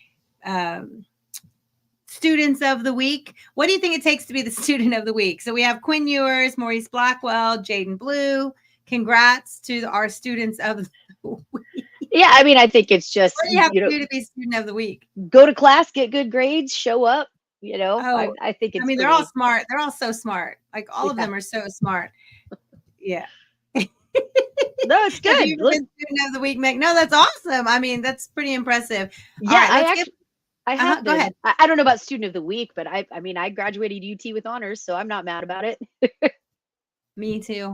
students of the week. What do you think it takes to be the student of the week? So we have Quinn Ewers, Maurice Blackwell, Jaden Blue. Congrats to our students of the week. Yeah, I mean, I think it's just, What do you have to do to be student of the week? Go to class, get good grades, show up. Oh, I think it's. I mean, they're all smart. They're all so smart. Like all of them are so smart. Yeah. No, it's good. Have you ever been student of the week, Meg? No, that's awesome. I mean, that's pretty impressive. Yeah, all right, I have. Go ahead. I don't know about student of the week, but I mean, I graduated UT with honors, so I'm not mad about it. Me too.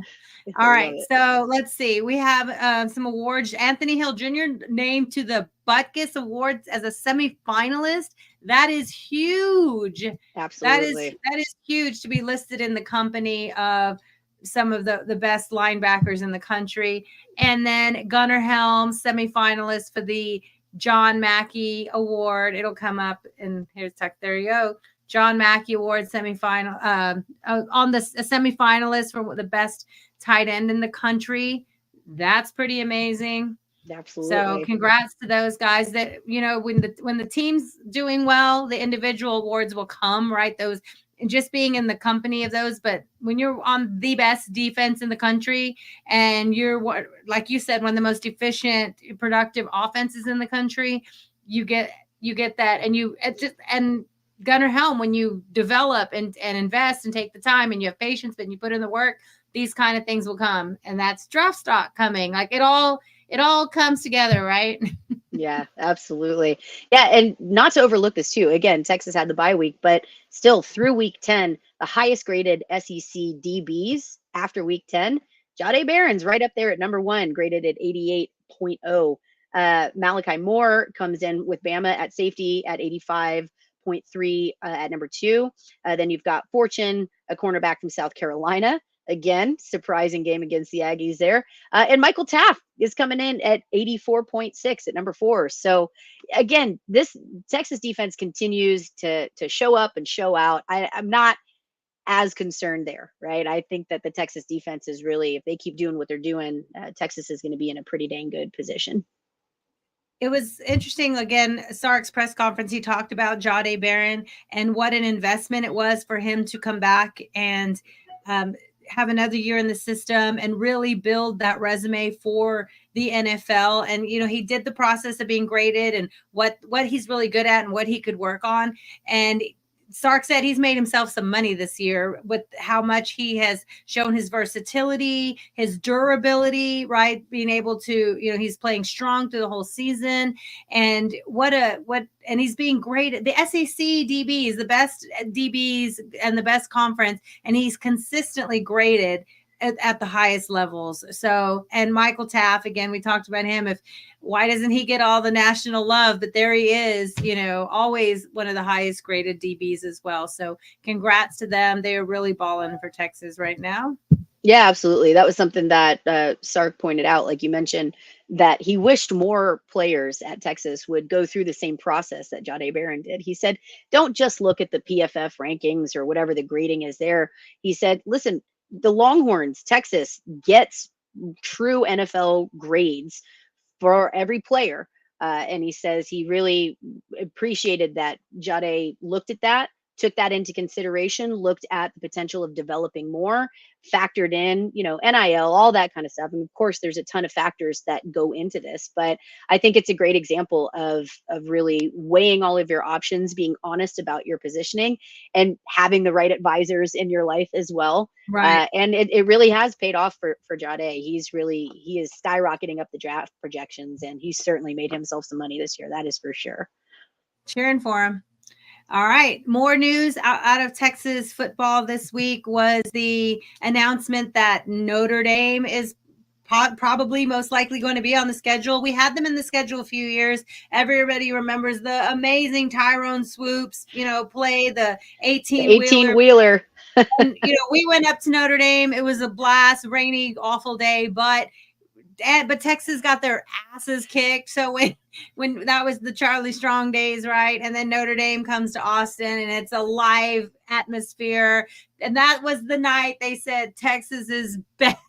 All right. So let's see. We have some awards. Anthony Hill Jr. named to the Butkus Awards as a semifinalist. That is huge. Absolutely. That is huge to be listed in the company of some of the best linebackers in the country. And then Gunnar Helm, semifinalist for the John Mackey Award. It'll come up and here's Tuck. There you go. John Mackey Award semifinal on the semifinalist for the best tight end in the country. That's pretty amazing. Absolutely. So congrats to those guys. That when the team's doing well, the individual awards will come, right? Those just being in the company of those. But when you're on the best defense in the country and you're like you said, one of the most efficient, productive offenses in the country, you get that, and Gunnar Helm, when you develop and invest and take the time and you have patience, but you put in the work, these kind of things will come. And that's draft stock coming. Like it all comes together, right? Yeah, absolutely. Yeah, and not to overlook this too. Again, Texas had the bye week, but still through week 10, the highest graded SEC DBs after week 10, Jahdae Barron's right up there at number 1, graded at 88.0. Malachi Moore comes in with Bama at safety at 85.3 at number 2. Then you've got Fortune, a cornerback from South Carolina, Again, surprising game against the Aggies there. And Michael Taft is coming in at 84.6 at number 4. So again, this Texas defense continues to show up and show out. I'm not as concerned there, right? I think that the Texas defense is really, if they keep doing what they're doing, Texas is going to be in a pretty dang good position. It was interesting. Again, Sark's press conference, he talked about Jahdae Barron and what an investment it was for him to come back and have another year in the system and really build that resume for the NFL. And, you know, he did the process of being graded and what he's really good at and what he could work on. And Sark said he's made himself some money this year with how much he has shown his versatility, his durability, right? Being able to, you know, he's playing strong through the whole season. And and he's being great at the SEC DBs, the best DBs and the best conference. And he's consistently graded at the highest levels. So, and Michael Taft, again, we talked about him. Why doesn't he get all the national love? But there he is, you know, always one of the highest graded DBs as well. So congrats to them. They are really balling for Texas right now. Yeah, absolutely. That was something that Sark pointed out, like you mentioned, that he wished more players at Texas would go through the same process that Jahdae Barron did. He said, don't just look at the PFF rankings or whatever the grading is there. He said, listen, the Longhorns, Texas, gets true NFL grades for every player. And he says he really appreciated that Jahdae looked at that, took that into consideration, looked at the potential of developing more, factored in, you know, NIL, all that kind of stuff. And of course, there's a ton of factors that go into this, but I think it's a great example of really weighing all of your options, being honest about your positioning, and having the right advisors in your life as well. Right. And it really has paid off for Jahdae. He is skyrocketing up the draft projections, and he's certainly made himself some money this year. That is for sure. Cheering for him. All right. More news out of Texas football this week was the announcement that Notre Dame is probably most likely going to be on the schedule. We had them in the schedule a few years. Everybody remembers the amazing Tyrone Swoops, you know, play the 18-wheeler. And, you know, we went up to Notre Dame. It was a blast, rainy, awful day, but Texas got their asses kicked. So when that was the Charlie Strong days, right? And then Notre Dame comes to Austin and it's a live atmosphere. And that was the night they said Texas is back.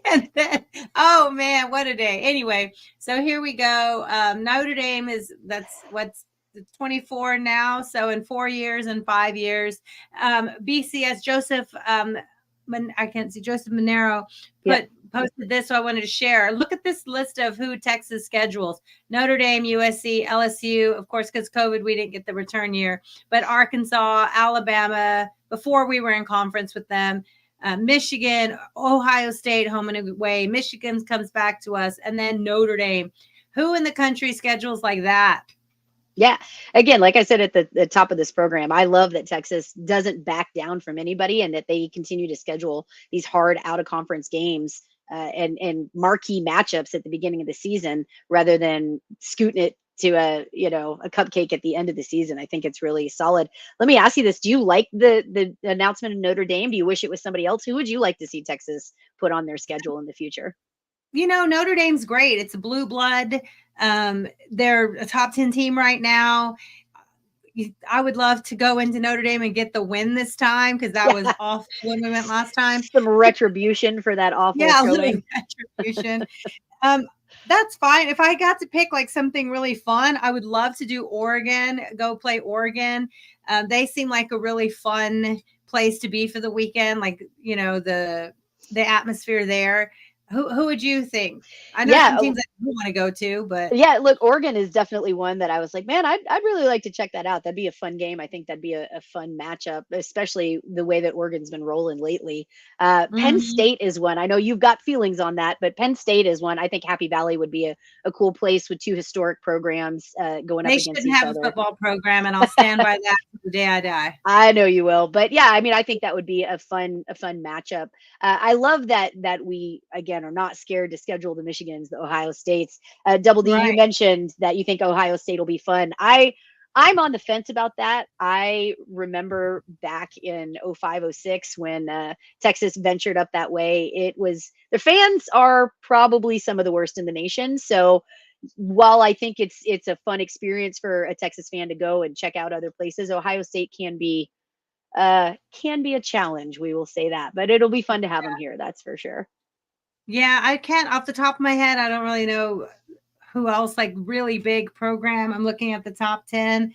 And then, oh man, what a day. Anyway, so here we go. Notre Dame that's 24 now. So in 4 years and 5 years, BCS Joseph, I can't see Joseph Monero, but posted this, so I wanted to share. Look at this list of who Texas schedules: Notre Dame, USC, LSU, of course, because COVID, we didn't get the return year, but Arkansas, Alabama, before we were in conference with them, Michigan, Ohio State, home and away. Michigan comes back to us, and then Notre Dame. Who in the country schedules like that? Yeah. Again, like I said at the top of this program, I love that Texas doesn't back down from anybody and that they continue to schedule these hard out of conference games and marquee matchups at the beginning of the season rather than scooting it to a cupcake at the end of the season. I think it's really solid. Let me ask you this. Do you like the announcement of Notre Dame? Do you wish it was somebody else? Who would you like to see Texas put on their schedule in the future? You know, Notre Dame's great. It's a blue blood. They're a top 10 team right now. I would love to go into Notre Dame and get the win this time because that was awful when we went last time. Some retribution for that awful showing. Retribution. That's fine. If I got to pick like something really fun, I would love to do Oregon, go play Oregon. They seem like a really fun place to be for the weekend. Like, you know, the atmosphere there. Who would you think? I know some teams that you want to go to, but yeah, look, Oregon is definitely one that I was like, man, I'd really like to check that out. That'd be a fun game. I think that'd be a fun matchup, especially the way that Oregon's been rolling lately. Penn State is one. I know you've got feelings on that, but Penn State is one. I think Happy Valley would be a cool place with two historic programs going up against each other. They shouldn't have a football program, and I'll stand by that the day I die. I know you will, but yeah, I mean, I think that would be a fun matchup. I love that we again are not scared to schedule the Michigans, the Ohio States. Double D, you mentioned that you think Ohio State will be fun. I I'm on the fence about that. I remember back in 05, 06 when Texas ventured up that way. The fans are probably some of the worst in the nation. So while I think it's a fun experience for a Texas fan to go and check out other places, Ohio State can be a challenge. We will say that, but it'll be fun to have them here. That's for sure. Yeah, I can't off the top of my head. I don't really know who else like really big program. I'm looking at the top 10.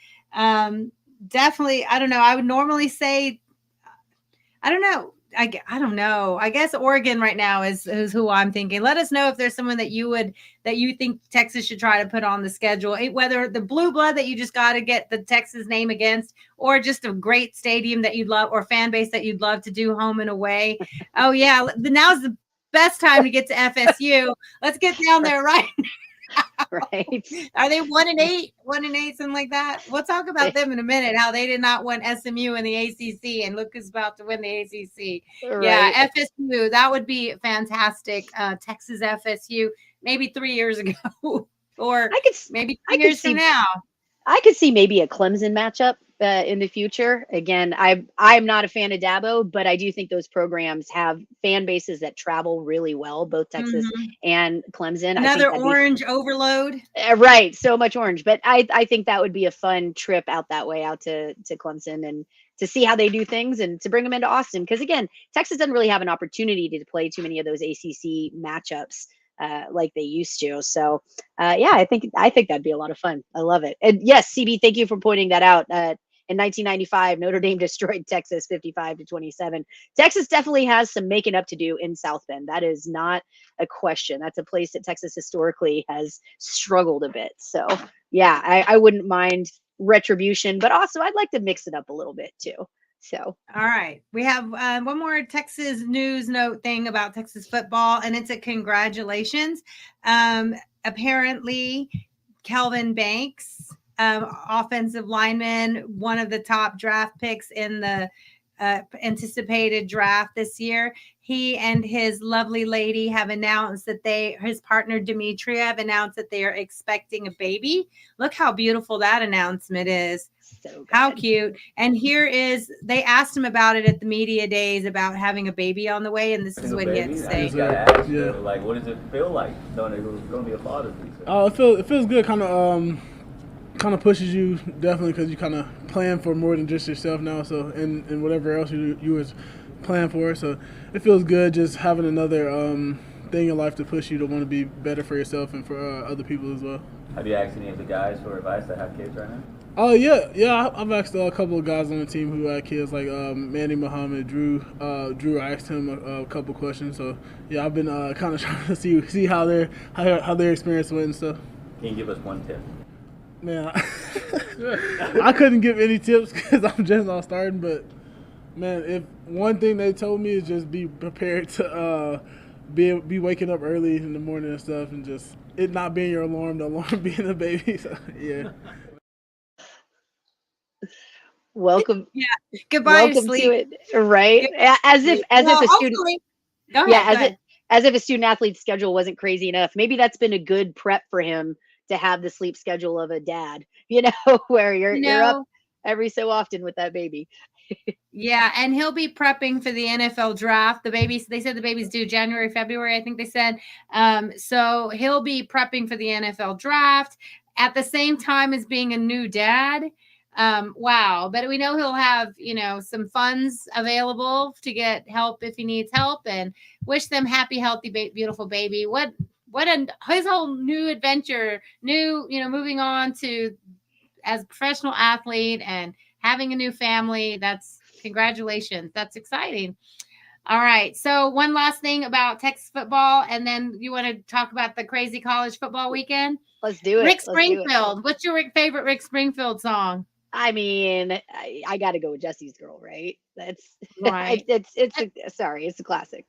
Definitely, I don't know. I would normally say, I don't know. I don't know. I guess Oregon right now is who I'm thinking. Let us know if there's someone that you think Texas should try to put on the schedule, whether the blue blood that you just got to get the Texas name against, or just a great stadium that you'd love, or fan base that you'd love to do home and away. Oh yeah, now's the best time to get to FSU. Let's get down there right now. Right. Are they 1-8, something like that? We'll talk about them in a minute, how they did not win SMU in the ACC, and look who's about to win the ACC. Right. Yeah, FSU, that would be fantastic. Texas FSU, maybe 3 years ago, or maybe 3 years from now. I could see maybe a Clemson matchup in the future. Again, I'm not a fan of Dabo, but I do think those programs have fan bases that travel really well, both Texas and Clemson. Another orange overload. Right. So much orange. But I think that would be a fun trip out that way, out to Clemson, and to see how they do things and to bring them into Austin. Because again, Texas doesn't really have an opportunity to play too many of those ACC matchups like they used to. So yeah, I think that'd be a lot of fun. I love it. And yes, CB, thank you for pointing that out. In 1995, Notre Dame destroyed Texas 55-27. Texas definitely has some making up to do in South Bend. That is not a question. That's a place that Texas historically has struggled a bit. So yeah, I wouldn't mind retribution, but also I'd like to mix it up a little bit too. So, all right, we have one more Texas news note thing about Texas football, and it's a congratulations. Apparently, Kelvin Banks, offensive lineman, one of the top draft picks in the anticipated draft this year. He and his lovely lady have announced that his partner Demetria have announced that they are expecting a baby. Look how beautiful that announcement is. So how cute. And they asked him about it at the media days about having a baby on the way, and this is what he had to say. Like, what does it feel like knowing that you're going to be a father? Oh, it feels good. Kind of pushes you, definitely, because you kind of plan for more than just yourself now. So and whatever else you was planning for. So it feels good just having another thing in life to push you to want to be better for yourself and for other people as well. Have you asked any of the guys for advice that have kids right now? Oh yeah. I've asked a couple of guys on the team who had kids, like Manny Muhammad, Drew. I asked him a couple questions. So yeah, I've been kind of trying to see how their experience went and stuff. Can you give us one tip? Man, I couldn't give any tips because I'm just not starting. But man, if one thing they told me is just be prepared to be waking up early in the morning and stuff, and just it not being your alarm, the alarm being the baby. So, yeah. Welcome. Yeah. Goodbye. Welcome to it. Right. As if a student. Go ahead, yeah. As if a student athlete's schedule wasn't crazy enough. Maybe that's been a good prep for him to have the sleep schedule of a dad, where you're up every so often with that baby. Yeah, and he'll be prepping for the NFL draft. They said the baby's due January, February, I think they said. So he'll be prepping for the NFL draft at the same time as being a new dad. Wow. But we know he'll have, some funds available to get help if he needs help, and wish them happy, healthy, beautiful baby. His whole new adventure, moving on to as a professional athlete and having a new family. That's congratulations. That's exciting. All right. So one last thing about Texas football, and then you want to talk about the crazy college football weekend? Let's do it. Rick Springfield. What's your favorite Rick Springfield song? I mean, I got to go with Jesse's Girl, right? That's right. It's a classic.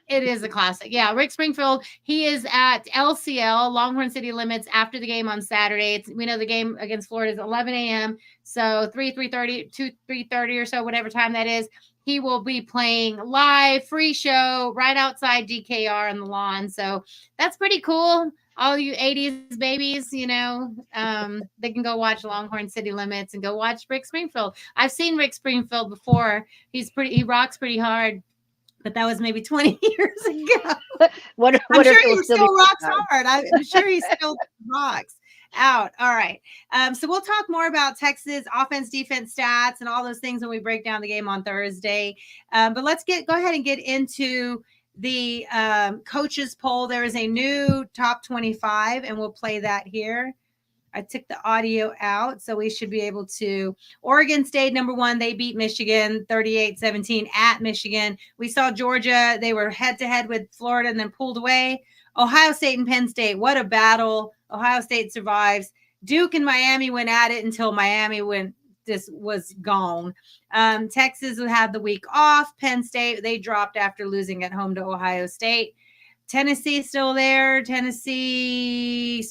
It is a classic. Yeah. Rick Springfield, he is at LCL, Longhorn City Limits, after the game on Saturday. We know the game against Florida is 11 a.m. So 3:30 or so, whatever time that is. He will be playing live, free show right outside DKR on the lawn. So that's pretty cool. all you 80s babies, they can go watch Longhorn City Limits and go watch Rick Springfield. I've seen Rick Springfield before. He rocks pretty hard, but that was maybe 20 years ago. I'm sure he still rocks hard. I'm sure he still rocks out. All right. So we'll talk more about Texas offense, defense stats, and all those things when we break down the game on Thursday. But let's go ahead and get into the coaches poll. There is a new top 25, and we'll play that here. I took the audio out, so we should be able to. Oregon State, number 1, they beat Michigan 38-17 at Michigan. We saw Georgia. They were head-to-head with Florida and then pulled away. Ohio State and Penn State, what a battle. Ohio State survives. Duke and Miami went at it until Miami was gone. Texas had the week off. Penn State, they dropped after losing at home to Ohio State. Tennessee still there. Tennessee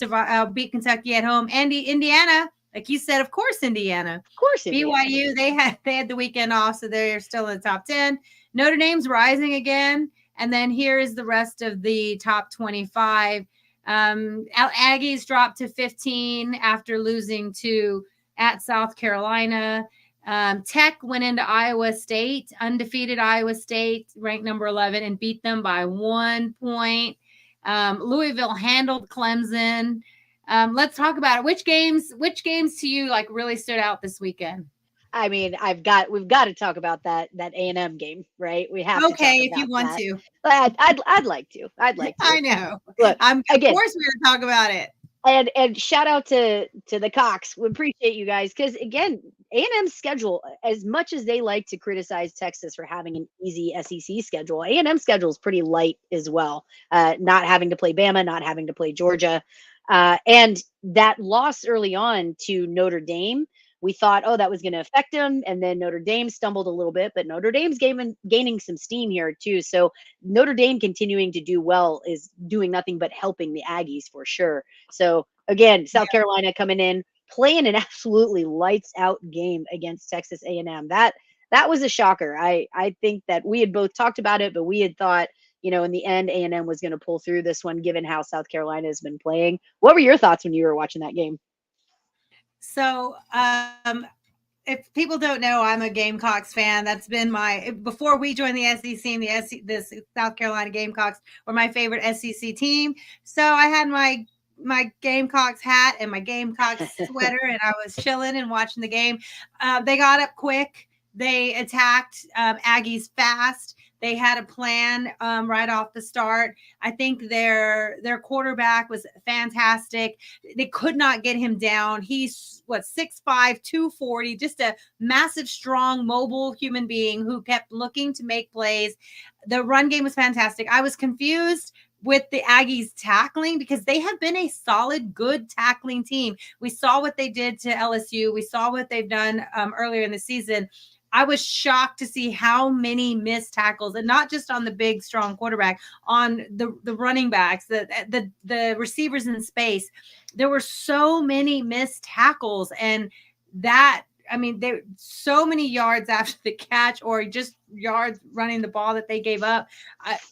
beat Kentucky at home. Indiana, like you said, of course, Indiana. Of course, BYU, they had the weekend off, so they're still in the top 10. Notre Dame's rising again. And then here is the rest of the top 25. Aggies dropped to 15 after losing at South Carolina. Tech went into Iowa State, undefeated Iowa State, ranked number 11, and beat them by 1 point. Louisville handled Clemson. Let's talk about it. Which games to you really stood out this weekend? I mean, we've got to talk about that A&M game, right? We have to. Okay, if you want to. I'd like to. I know. Look, of course we're going to talk about it. And shout out to the Cox. We appreciate you guys because again, A&M's schedule, as much as they like to criticize Texas for having an easy SEC schedule, A&M's schedule is pretty light as well. Not having to play Bama, not having to play Georgia, and that loss early on to Notre Dame. We thought, that was going to affect them. And then Notre Dame stumbled a little bit, but Notre Dame's gaining some steam here too. So Notre Dame continuing to do well is doing nothing but helping the Aggies for sure. So again, South Carolina coming in, playing an absolutely lights out game against Texas A&M. That was a shocker. I think that we had both talked about it, but we had thought, in the end, A&M was going to pull through this one, given how South Carolina has been playing. What were your thoughts when you were watching that game? So, if people don't know, I'm a Gamecocks fan. That's been before we joined the SEC, and the South Carolina Gamecocks were my favorite SEC team. So I had my Gamecocks hat and my Gamecocks sweater, and I was chilling and watching the game. They got up quick. They attacked Aggies fast. They had a plan right off the start. I think their quarterback was fantastic. They could not get him down. He's 6'5", 240, just a massive, strong, mobile human being who kept looking to make plays. The run game was fantastic. I was confused with the Aggies tackling because they have been a solid, good tackling team. We saw what they did to LSU. We saw what they've done earlier in the season. I was shocked to see how many missed tackles, and not just on the big, strong quarterback, on the running backs, the receivers in space. There were so many missed tackles, and there so many yards after the catch, or just yards running the ball that they gave up.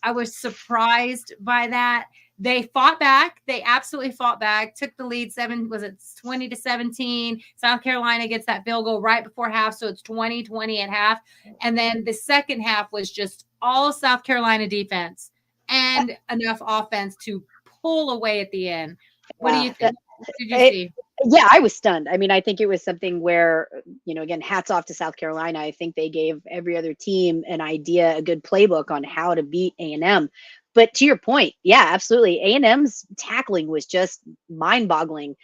I was surprised by that. They fought back. They absolutely fought back, took the lead 20-17. South Carolina gets that field goal right before half. So it's 20-20 at half. And then the second half was just all South Carolina defense and enough offense to pull away at the end. What do you think? What did you see? Yeah, I was stunned. I mean, I think it was something where, again, hats off to South Carolina. I think they gave every other team an idea, a good playbook on how to beat A&M. But to your point, yeah, absolutely. A&M's tackling was just mind-boggling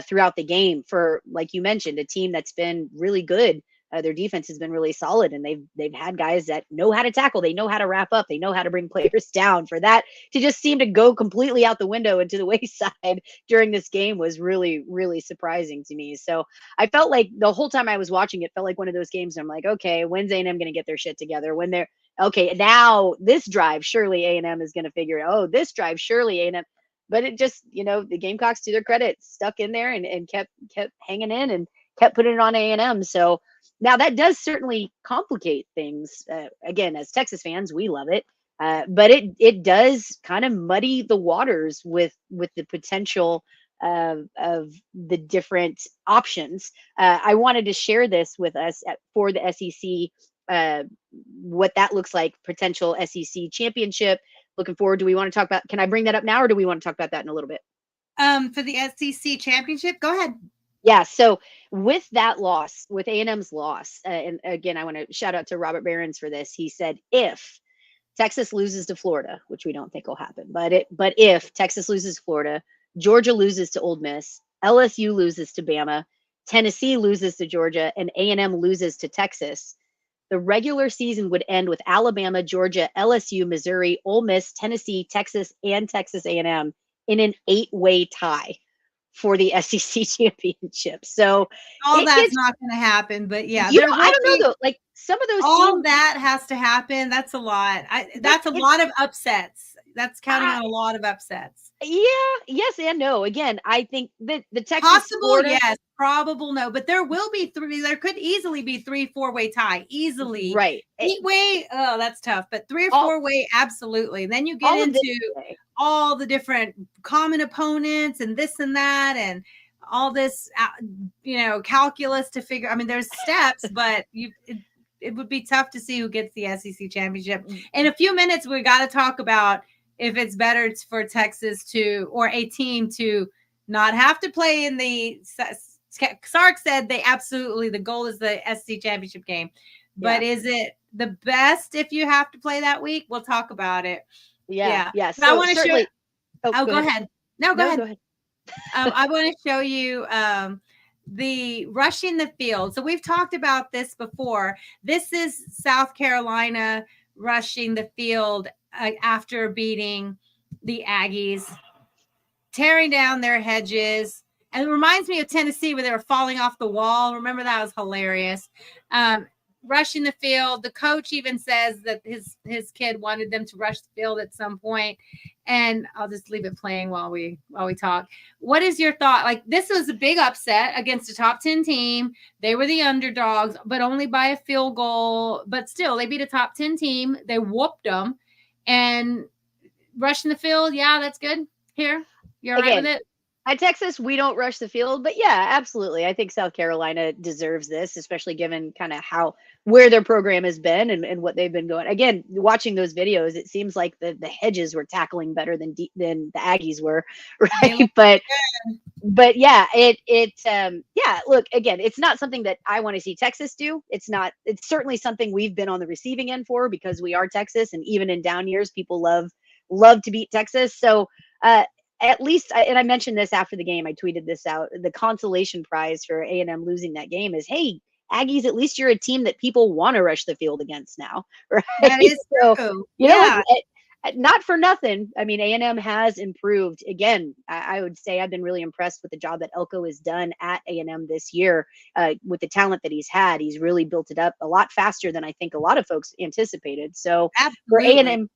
throughout the game for, like you mentioned, a team that's been really good. Their defense has been really solid, and they've had guys that know how to tackle. They know how to wrap up. They know how to bring players down. For that to just seem to go completely out the window and to the wayside during this game was really, really surprising to me. So I felt like the whole time I was watching it felt like one of those games. I'm like, okay, when's A&M going to get their shit together? When they're okay, now this drive, surely A&M is going to figure it out. Oh, this drive, surely A&M. But it just, the Gamecocks, to their credit, stuck in there and kept hanging in and kept putting it on A&M. So now that does certainly complicate things. Again, as Texas fans, we love it. But it does kind of muddy the waters with the potential of the different options. I wanted to share this with us for the SEC, what that looks like, potential SEC championship. Looking forward. Do we want to talk about, can I bring that up now, or do we want to talk about that in a little bit? For the SEC championship, go ahead. Yeah, so with that loss, with A&M's loss, and again, I want to shout out to Robert Behrens for this. He said, if Texas loses to Florida, which we don't think will happen, but if Texas loses to Florida, Georgia loses to Ole Miss, LSU loses to Bama, Tennessee loses to Georgia, and A&M loses to Texas, the regular season would end with Alabama, Georgia, LSU, Missouri, Ole Miss, Tennessee, Texas, and Texas A&M in an 8-way tie for the SEC championship. So all that's not going to happen, but yeah, I don't know though. Like some of those, all that has to happen. That's a lot. That's a lot of upsets. That's counting on a lot of upsets. Yeah, yes and no. Again, I think that the Texas possible, Florida, yes, probable, no, but there will be three. There could easily be 3-4-way tie, easily. Right? 8-way, oh, that's tough. But 3 or 4-way, absolutely. And then you get into all the different common opponents and this and that, and all this, calculus to figure. I mean, there's steps, but it would be tough to see who gets the SEC championship. In a few minutes, we got to talk about if it's better for Texas or a team to not have to play in the Sark said the goal is the SEC championship game. But is it the best if you have to play that week? We'll talk about it. Yeah. So I want to show you. Go ahead. No, go ahead. I want to show you the rushing the field. So we've talked about this before. This is South Carolina rushing the field after beating the Aggies, tearing down their hedges. And it reminds me of Tennessee where they were falling off the wall. Remember, that was hilarious. Rushing the field. The coach even says that his kid wanted them to rush the field at some point. And I'll just leave it playing while we talk. What is your thought? Like, this was a big upset against a top 10 team. They were the underdogs, but only by a field goal. But still, they beat a top 10 team. They whooped them. And rushing the field, yeah, that's good. Here, you're all right with it? At Texas, we don't rush the field, but yeah, absolutely. I think South Carolina deserves this, especially given kind of where their program has been and what they've been going. Again, watching those videos, it seems like the hedges were tackling better than the Aggies were, right? But yeah, look, again, it's not something that I want to see Texas do. It's certainly something we've been on the receiving end for because we are Texas, and even in down years, people love to beat Texas. So, at least, and I mentioned this after the game, I tweeted this out, the consolation prize for A&M losing that game is, hey, Aggies, at least you're a team that people want to rush the field against now, right? That is true. Not for nothing. I mean, A&M has improved. Again, I would say I've been really impressed with the job that Elko has done at A&M this year with the talent that he's had. He's really built it up a lot faster than I think a lot of folks anticipated. So absolutely.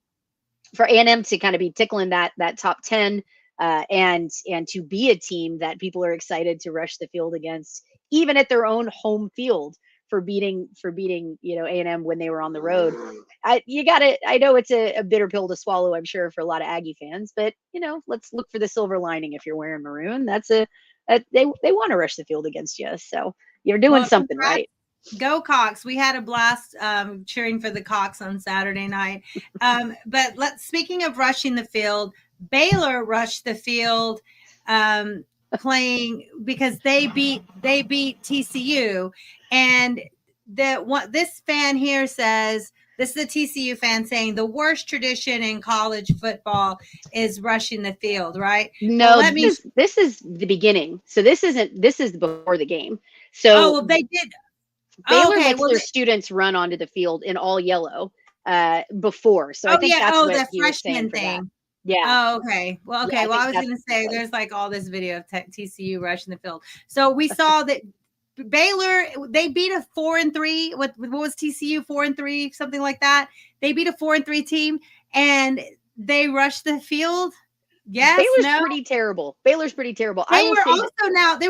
for A&M to kind of be tickling that top 10, and to be a team that people are excited to rush the field against, even at their own home field, for beating A&M when they were on the road. I know it's a bitter pill to swallow, I'm sure, for a lot of Aggie fans, but let's look for the silver lining. If you're wearing maroon, that's they want to rush the field against you, so you're doing something right. Go Cox. We had a blast cheering for the Cox on Saturday night. But speaking of rushing the field, Baylor rushed the field playing because they beat TCU, and this fan here says, this is a TCU fan saying the worst tradition in college football is rushing the field, right? No, this is the beginning. So this is before the game. So they did. Baylor lets their students run onto the field in all yellow before. So I think that's what the he was saying freshman thing. Yeah. Oh, okay. Well, okay. Well, I was going to say there's like all this video of TCU rushing the field. So we saw that Baylor, they beat a 4-3. What was TCU, 4-3, something like that. They beat a 4-3 team, and they rushed the field. Yes, Baylor's no. pretty terrible. Baylor's pretty terrible. They I will were say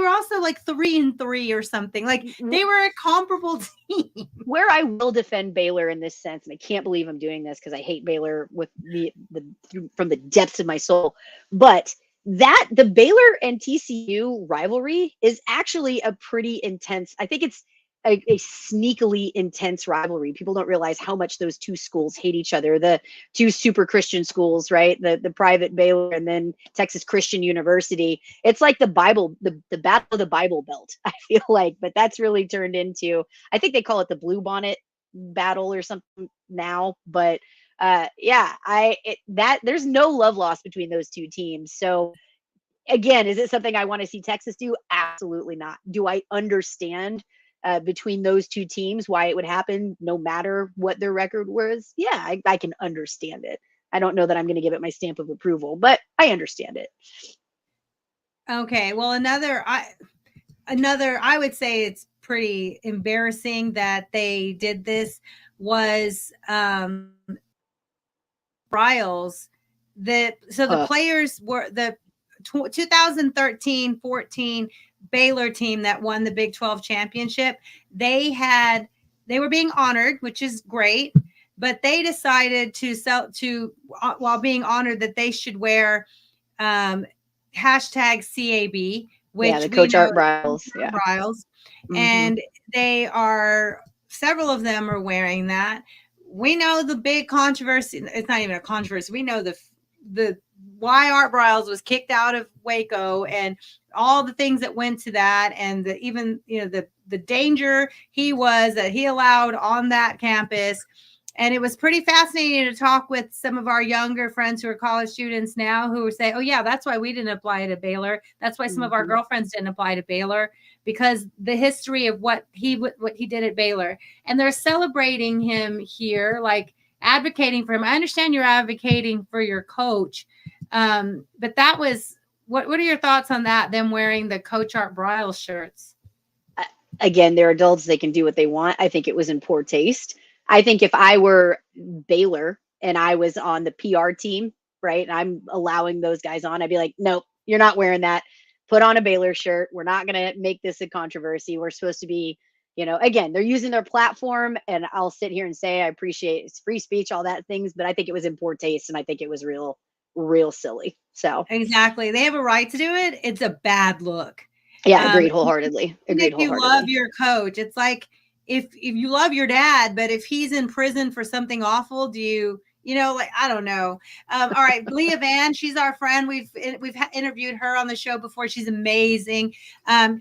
also like 3-3 or something. Like they were a comparable team. where I will defend Baylor in this sense, and I can't believe I'm doing this because I hate Baylor with the from the depths of my soul, but that the Baylor and TCU rivalry is actually a pretty intense. I think it's a sneakily intense rivalry. People don't realize how much those two schools hate each other. The two super Christian schools, right? The private Baylor and then Texas Christian University. It's like the Bible, the battle of the Bible Belt, I feel like. But that's really turned into, I think they call it the Blue Bonnet battle or something now. But there's no love lost between those two teams. So again, is it something I want to see Texas do? Absolutely not. Do I understand between those two teams why it would happen no matter what their record was? Yeah, I can understand it. I don't know that I'm going to give it my stamp of approval, but I understand it. Okay, well, I would say it's pretty embarrassing that they did this was Briles. The players were the 2013-14 Baylor team that won the Big 12 championship. They were being honored, which is great, but they decided while being honored that they should wear #CAB, which the Coach Art Briles. Yeah. Briles. And several of them are wearing that. We know the big controversy. It's not even a controversy. We know the why Art Briles was kicked out of Waco and all the things that went to that, and the danger he allowed on that campus. And it was pretty fascinating to talk with some of our younger friends who are college students now who would say, oh yeah, that's why we didn't apply to Baylor. That's why some of our girlfriends didn't apply to Baylor, because the history of what he did at Baylor. And they're celebrating him here, like advocating for him. I understand you're advocating for your coach. But that was, what are your thoughts on that? Them wearing the Coach Art Briles shirts? Again, they're adults. They can do what they want. I think it was in poor taste. I think if I were Baylor and I was on the PR team, right, and I'm allowing those guys on, I'd be like, nope, you're not wearing that. Put on a Baylor shirt. We're not going to make this a controversy. We're supposed to be, again, they're using their platform, and I'll sit here and say I appreciate it's free speech, all that things, but I think it was in poor taste, and I think it was real silly. So exactly, they have a right to do it. It's a bad look. Yeah, agreed wholeheartedly. If you love your coach, it's like if you love your dad, but if he's in prison for something awful, do you I don't know. All right, Leah Van, she's our friend. We've interviewed her on the show before. She's amazing.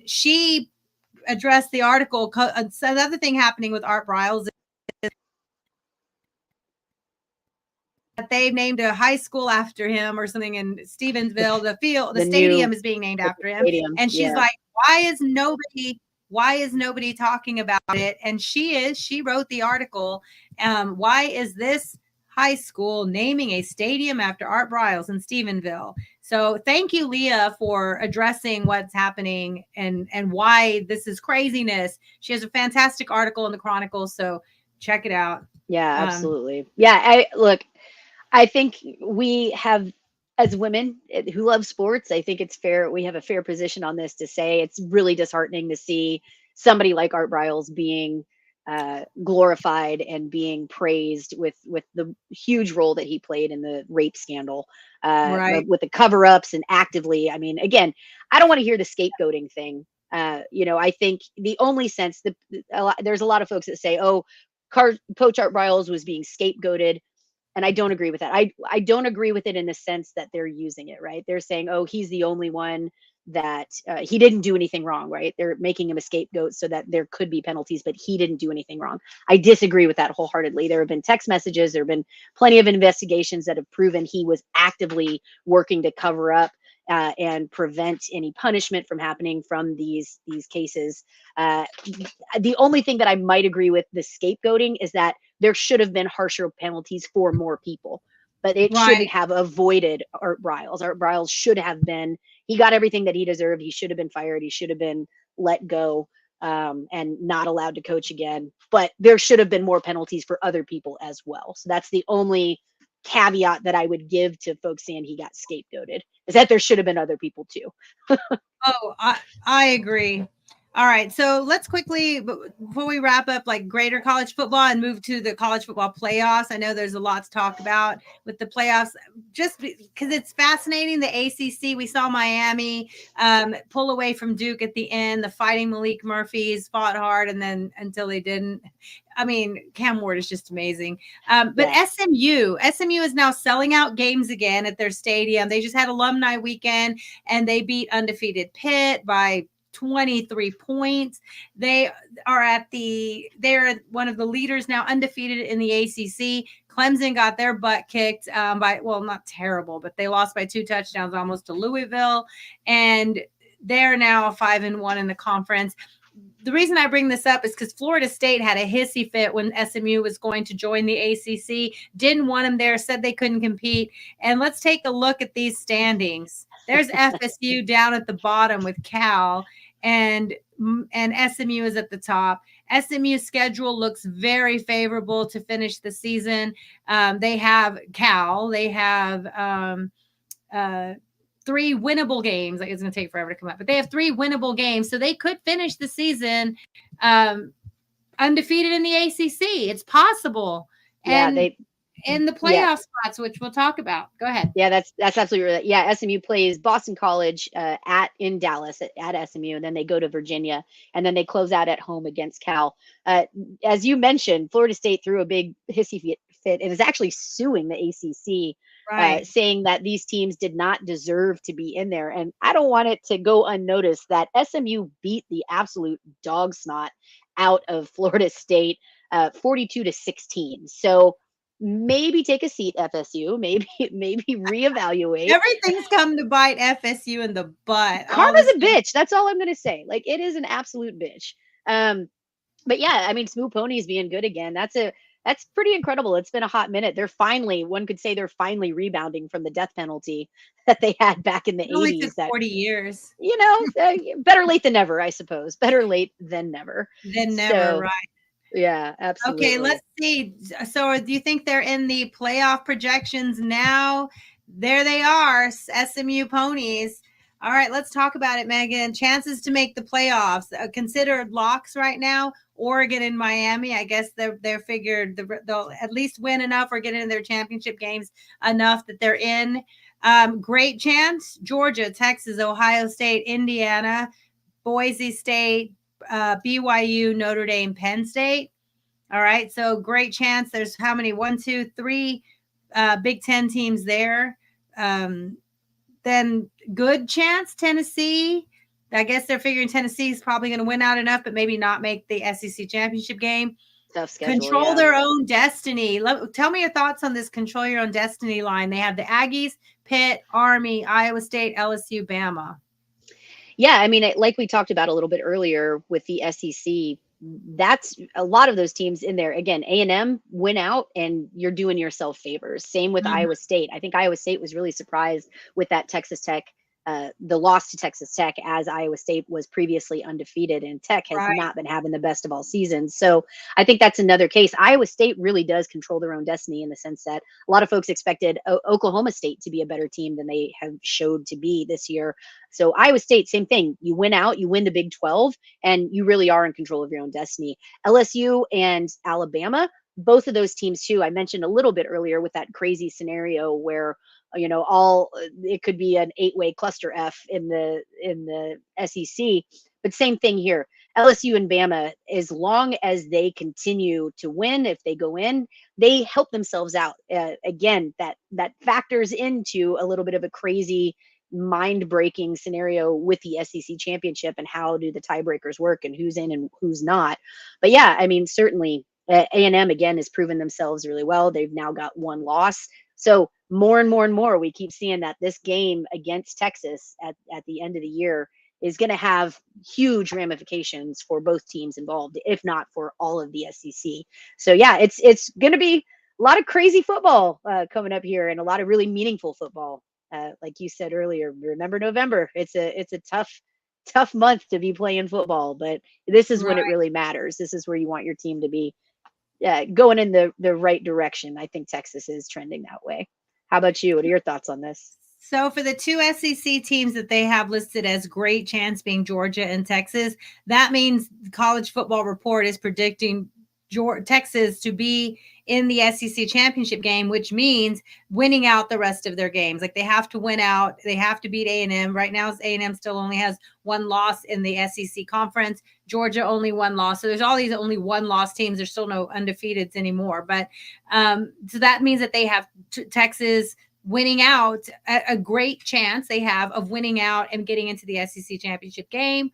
She addressed the article. So another thing happening with Art Briles is that they've named a high school after him or something in Stevensville. The stadium is being named after him. And she's like, why is nobody talking about it? And she wrote the article. Why is this high school naming a stadium after Art Briles in Stephenville? So thank you, Leah, for addressing what's happening and why this is craziness. She has a fantastic article in the Chronicle, so check it out. Yeah, absolutely. I think we have, as women who love sports, I think it's fair. We have a fair position on this to say it's really disheartening to see somebody like Art Briles being glorified and being praised with the huge role that he played in the rape scandal, with the cover-ups and actively. I mean, again, I don't want to hear the scapegoating thing. I think the only sense that there's a lot of folks that say, oh, Coach Art Briles was being scapegoated. And I don't agree with that. I don't agree with it in the sense that they're using it, right? They're saying, oh, he's the only one that he didn't do anything wrong, right? They're making him a scapegoat so that there could be penalties, but he didn't do anything wrong. I disagree with that wholeheartedly. There have been text messages. There have been plenty of investigations that have proven he was actively working to cover up and prevent any punishment from happening from these cases. The only thing that I might agree with the scapegoating is that there should have been harsher penalties for more people, but it shouldn't have avoided Art Briles. Art Briles should have been, he got everything that he deserved. He should have been fired. He should have been let go and not allowed to coach again, but there should have been more penalties for other people as well. So that's the only caveat that I would give to folks saying he got scapegoated, is that there should have been other people too. Oh, I agree. All right, so let's quickly, before we wrap up, like greater college football and move to the college football playoffs. I know there's a lot to talk about with the playoffs, just because it's fascinating. The ACC, we saw Miami pull away from Duke at the end. The Fighting Malik Murphys fought hard, and then until they didn't. I mean, Cam Ward is just amazing. But Yeah. SMU is now selling out games again at their stadium. They just had alumni weekend, and they beat undefeated Pitt by 23 points. They're one of the leaders now, undefeated in the ACC. Clemson got their butt kicked by, well, not terrible, but they lost by 2 touchdowns almost to Louisville, and they're now 5-1 in the conference. The reason I bring this up is because Florida State had a hissy fit when SMU was going to join the ACC, didn't want them there, said they couldn't compete. And let's take a look at these standings. There's FSU down at the bottom with Cal, and SMU is at the top. SMU's schedule looks very favorable to finish the season. They have Cal. They have 3 winnable games. Like, it's going to take forever to come up, but they have 3 winnable games. So they could finish the season undefeated in the ACC. It's possible. And Yeah, in the playoff spots, which we'll talk about. Go ahead. Yeah, that's absolutely right. Yeah, SMU plays Boston College in Dallas at SMU, and then they go to Virginia, and then they close out at home against Cal. As you mentioned, Florida State threw a big hissy fit and is actually suing the ACC, Right. saying that these teams did not deserve to be in there. And I don't want it to go unnoticed that SMU beat the absolute dog snot out of Florida State, 42-16. So maybe take a seat, FSU. Maybe reevaluate. Everything's come to bite FSU in the butt. Karma's a bitch. That's all I'm gonna say. Like, it is an absolute bitch. But yeah, I mean, Smooth Ponies being good again. That's pretty incredible. It's been a hot minute. One could say they're finally rebounding from the death penalty that they had back in the It only 80s. took 40 years. Better late than never, I suppose. Better late than never. Then never, So, right. Yeah, absolutely. Okay, let's see. So do you think they're in the playoff projections now? There they are, SMU Ponies. All right, let's talk about it, Megan. Chances to make the playoffs, considered locks right now. Oregon and Miami, I guess they're figured they'll at least win enough or get into their championship games enough that they're in. Great chance. Georgia, Texas, Ohio State, Indiana, Boise State, BYU, Notre Dame, Penn State. All right. So great chance. There's how many? 1, 2, 3 Big Ten teams there. Then good chance, Tennessee. I guess they're figuring Tennessee is probably going to win out enough, but maybe not make the SEC championship game. Tough schedule, Control their own destiny. Tell me your thoughts on this control your own destiny line. They have the Aggies, Pitt, Army, Iowa State, LSU, Bama. Yeah, I mean, like we talked about a little bit earlier with the SEC, that's a lot of those teams in there. Again, A&M went out and you're doing yourself favors. Same with Iowa State. I think Iowa State was really surprised with that Texas Tech, the loss to Texas Tech, as Iowa State was previously undefeated and Tech has not been having the best of all seasons. So I think that's another case. Iowa State really does control their own destiny in the sense that a lot of folks expected Oklahoma State to be a better team than they have showed to be this year. So Iowa State, same thing. You win out, you win the Big 12, and you really are in control of your own destiny. LSU and Alabama, both of those teams too. I mentioned a little bit earlier with that crazy scenario where it could be an 8-way cluster F in the SEC, but same thing here. LSU and Bama, as long as they continue to win, if they go in, they help themselves out. Again, that factors into a little bit of a crazy, mind-breaking scenario with the SEC championship and how do the tiebreakers work and who's in and who's not. But yeah, I mean, certainly A&M again has proven themselves really well. They've now got 1 loss. So more and more, we keep seeing that this game against Texas at the end of the year is going to have huge ramifications for both teams involved, if not for all of the SEC. So yeah, it's going to be a lot of crazy football coming up here and a lot of really meaningful football. Like you said earlier, remember November. It's a tough month to be playing football, but this is when it really matters. This is where you want your team to be. going in the right direction. I think Texas is trending that way. How about you? What are your thoughts on this? So for the two SEC teams that they have listed as great chance, being Georgia and Texas, that means College Football Report is predicting Texas to be in the SEC championship game, which means winning out the rest of their games. Like they have to win out. They have to beat A&M. Right now, A&M still only has one loss in the SEC conference. Georgia only one loss. So there's all these only one loss teams. There's still no undefeateds anymore. But so that means that they have Texas winning out, a great chance they have of winning out and getting into the SEC championship game.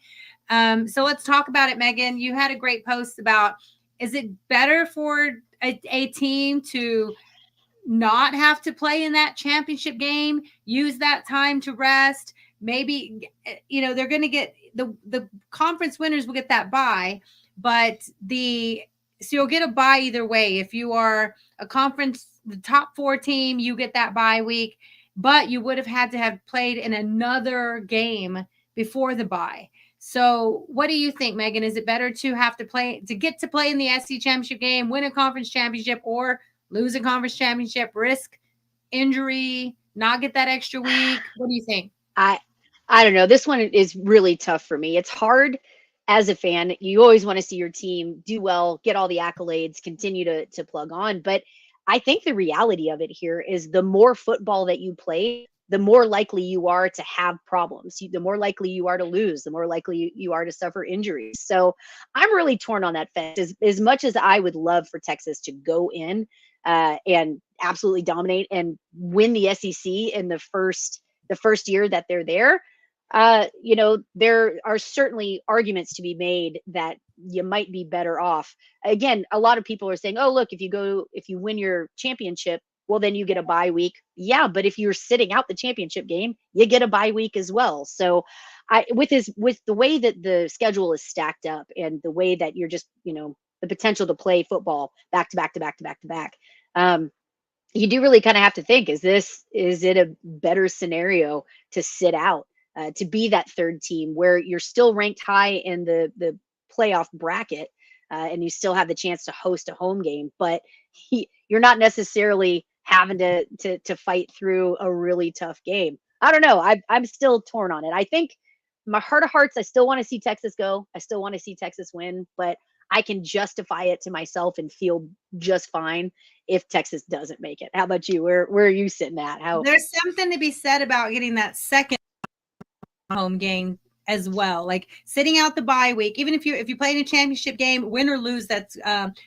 So let's talk about it, Megan. You had a great post about, is it better for a team to not have to play in that championship game, use that time to rest? Maybe, they're going to get the conference winners will get that bye, but so you'll get a bye either way. If you are a conference, the top 4 team, you get that bye week, but you would have had to have played in another game before the bye. So what do you think, Megan? Is it better to have to get to play in the SEC championship game, win a conference championship, or lose a conference championship, risk injury, not get that extra week? What do you think? I don't know. This one is really tough for me. It's hard as a fan. You always want to see your team do well, get all the accolades, continue to plug on. But I think the reality of it here is the more football that you play, the more likely you are to have problems. The more likely you are to lose, the more likely you are to suffer injuries. So I'm really torn on that fence. As much as I would love for Texas to go in and absolutely dominate and win the SEC in the first year that they're there, there are certainly arguments to be made that you might be better off. Again, a lot of people are saying, oh, look, if you win your championship, well, then you get a bye week. Yeah, but if you're sitting out the championship game, you get a bye week as well. So with the way that the schedule is stacked up and the way that you're just, the potential to play football back to back to back to back to back, you do really kind of have to think, is it a better scenario to sit out, to be that third team where you're still ranked high in the playoff bracket, and you still have the chance to host a home game, but you're not necessarily having to fight through a really tough game. I don't know. I'm still torn on it. I think my heart of hearts, I still want to see Texas go. I still want to see Texas win, but I can justify it to myself and feel just fine if Texas doesn't make it. How about you? Where are you sitting at? There's something to be said about getting that second home game as well, like sitting out the bye week. Even if you play in a championship game, win or lose, that's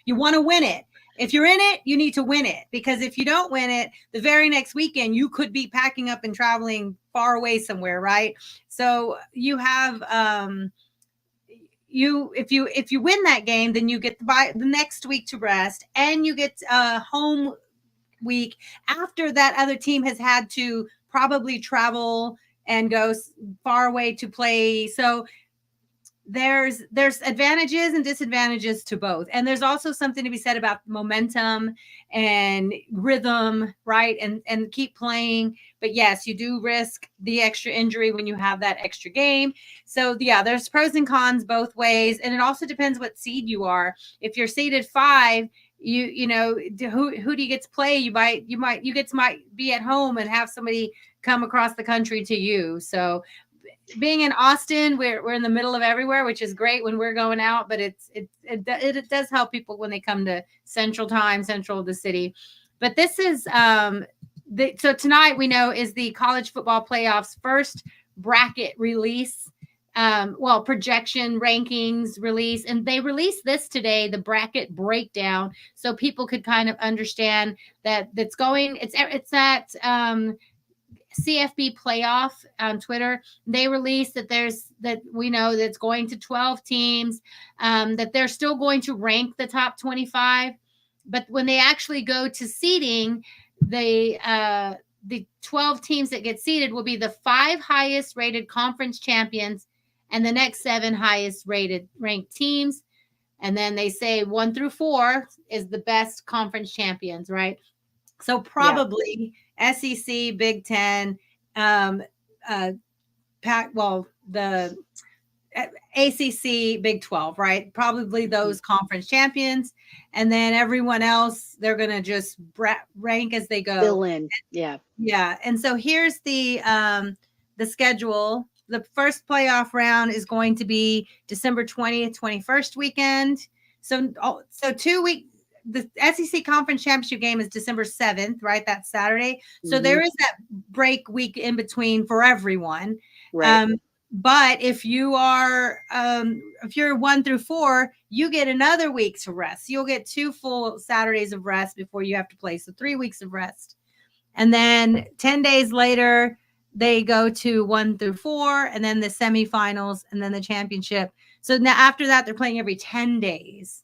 you want to win it. If you're in it, you need to win it, because if you don't win it, the very next weekend you could be packing up and traveling far away somewhere, right? So you have if you win that game, then you get the next week to rest, and you get a home week after that other team has had to probably travel and go far away to play. So there's advantages and disadvantages to both. And there's also something to be said about momentum and rhythm, right? And keep playing. But yes, you do risk the extra injury when you have that extra game. So yeah, there's pros and cons both ways. And it also depends what seed you are. If you're seeded 5, who do you get to play? You might be at home and have somebody come across the country to you. So being in Austin, we're in the middle of everywhere, which is great when we're going out, but it does help people when they come to central of the city. But this is so tonight we know is the college football playoffs first bracket release, projection rankings release, and they released this today, the bracket breakdown, so people could kind of understand that it's at CFB playoff on Twitter. They released that we know that's going to 12 teams, that they're still going to rank the top 25, but when they actually go to seeding, the 12 teams that get seeded will be the 5 highest rated conference champions and the next 7 highest ranked teams. And then they say 1 through 4 is the best conference champions, right? So probably SEC, Big Ten, the ACC, Big 12, right? Probably those conference champions. And then everyone else, they're going to just rank as they go. Fill in. Yeah. Yeah. And so here's the schedule. The first playoff round is going to be December 20th, 21st weekend. So 2 weeks. The SEC Conference Championship game is December 7th, right? That's Saturday. So there is that break week in between for everyone. Right. But if you are if you're 1 through 4, you get another week to rest. You'll get 2 full Saturdays of rest before you have to play. So 3 weeks of rest. And then 10 days later, they go to 1 through 4, and then the semifinals, and then the championship. So now after that, they're playing every 10 days.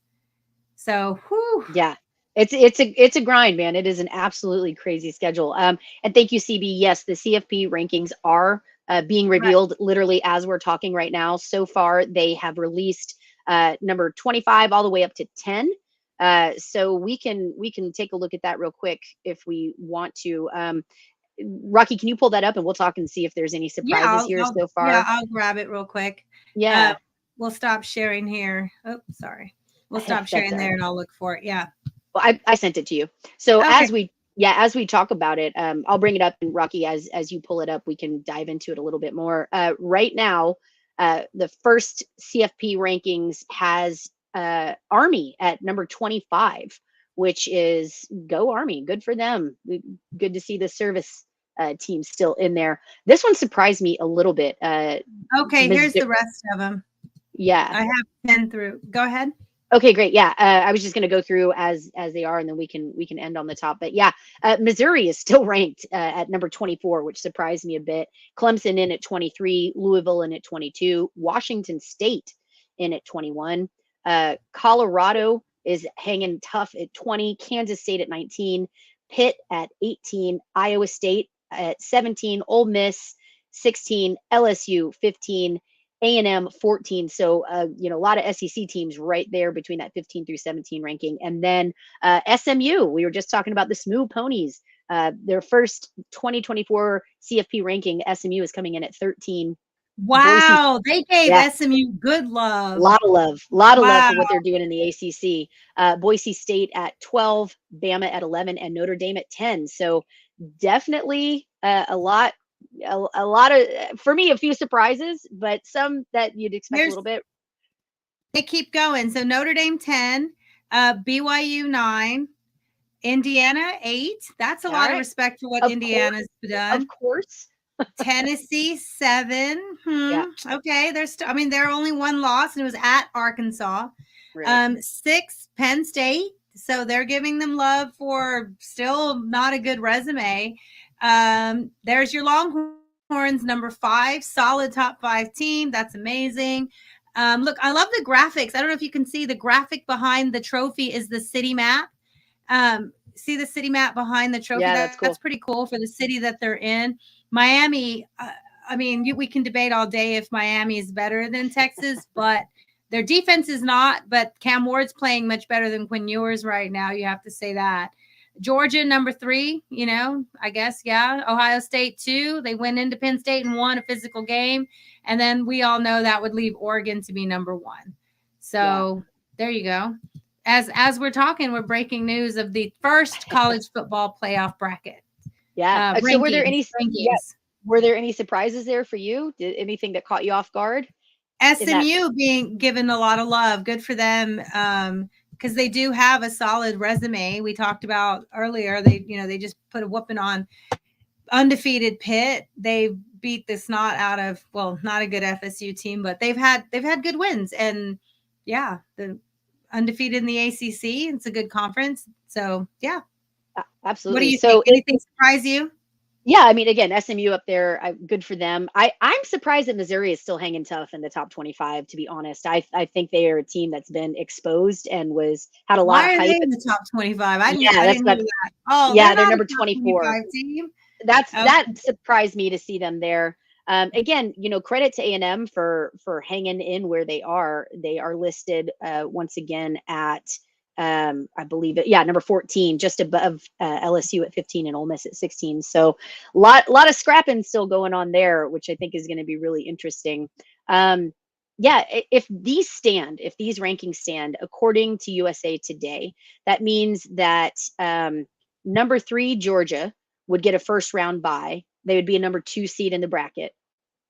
So, whew. Yeah, it's a grind, man. It is an absolutely crazy schedule. And thank you, CB. Yes, the CFP rankings are being revealed literally as we're talking right now. So far, they have released number 25 all the way up to 10. So we can take a look at that real quick if we want to. Rocky, can you pull that up and we'll talk and see if there's any surprises here so far? Yeah, I'll grab it real quick. Yeah. We'll stop sharing here. Oh, sorry. We'll stop sharing there and I'll look for it. Yeah. Well, I sent it to you. So Okay. as we talk about it, I'll bring it up, and Rocky, as you pull it up, we can dive into it a little bit more. Right now, the first CFP rankings has Army at number 25, which is go Army. Good for them. Good to see the service team still in there. This one surprised me a little bit. Okay, here's the rest of them. Yeah. I have 10 through. Go ahead. Okay, great. Yeah, I was just going to go through as they are, and then we can end on the top. But yeah, Missouri is still ranked at number 24, which surprised me a bit. Clemson in at 23, Louisville in at 22, Washington State in at 21. Colorado is hanging tough at 20, Kansas State at 19, Pitt at 18, Iowa State at 17, Ole Miss 16, LSU 15. A&M 14. So, a lot of SEC teams right there between that 15 through 17 ranking. And then SMU, we were just talking about the Smooth Ponies. Their first 2024 CFP ranking, SMU is coming in at 13. Wow, they gave SMU good love. A lot of love for what they're doing in the ACC. Boise State at 12, Bama at 11, and Notre Dame at 10. So definitely a lot of, for me, a few surprises, but some that you'd expect a little bit. They keep going. So Notre Dame 10, BYU 9, Indiana 8. That's a lot of respect for what Indiana's done. Of course. Tennessee 7. Yeah. Okay, they're only one loss, and it was at Arkansas. Right. 6, Penn State. So they're giving them love for still not a good resume. There's your Longhorns, number 5, solid top 5 team. That's amazing. Look, I love the graphics. I don't know if you can see the graphic behind the trophy is the city map. See the city map behind the trophy? Yeah, that's cool. That's pretty cool for the city that they're in. Miami, we can debate all day if Miami is better than Texas, but their defense is not. But Cam Ward's playing much better than Quinn Ewers right now. You have to say that. Georgia, number 3, I guess, yeah. Ohio State 2. They went into Penn State and won a physical game. And then we all know that would leave Oregon to be number 1. So There you go. As we're talking, we're breaking news of the first college football playoff bracket. Yeah. So were there any surprises there for you? Did anything that caught you off guard? SMU being given a lot of love. Good for them. Because they do have a solid resume. We talked about earlier. They just put a whooping on undefeated Pitt. They beat the snot out of, not a good FSU team, but they've had good wins. And the undefeated in the ACC. It's a good conference. So absolutely. What do you think? Anything surprise you? Yeah, again, SMU up there, good for them. I'm surprised that Missouri is still hanging tough in the top 25, to be honest. I think they are a team that's been exposed and had a lot of hype. Why are they in the top 25? I didn't know that. Oh, they're number 24. Team? That surprised me to see them there. Again, credit to A&M for hanging in where they are. They are listed once again at I believe number 14, just above LSU at 15 and Ole Miss at 16. So lot of scrapping still going on there, which I think is going to be really interesting. if these rankings stand according to USA Today, that means that number 3 Georgia would get a first round bye. They would be a number 2 seed in the bracket.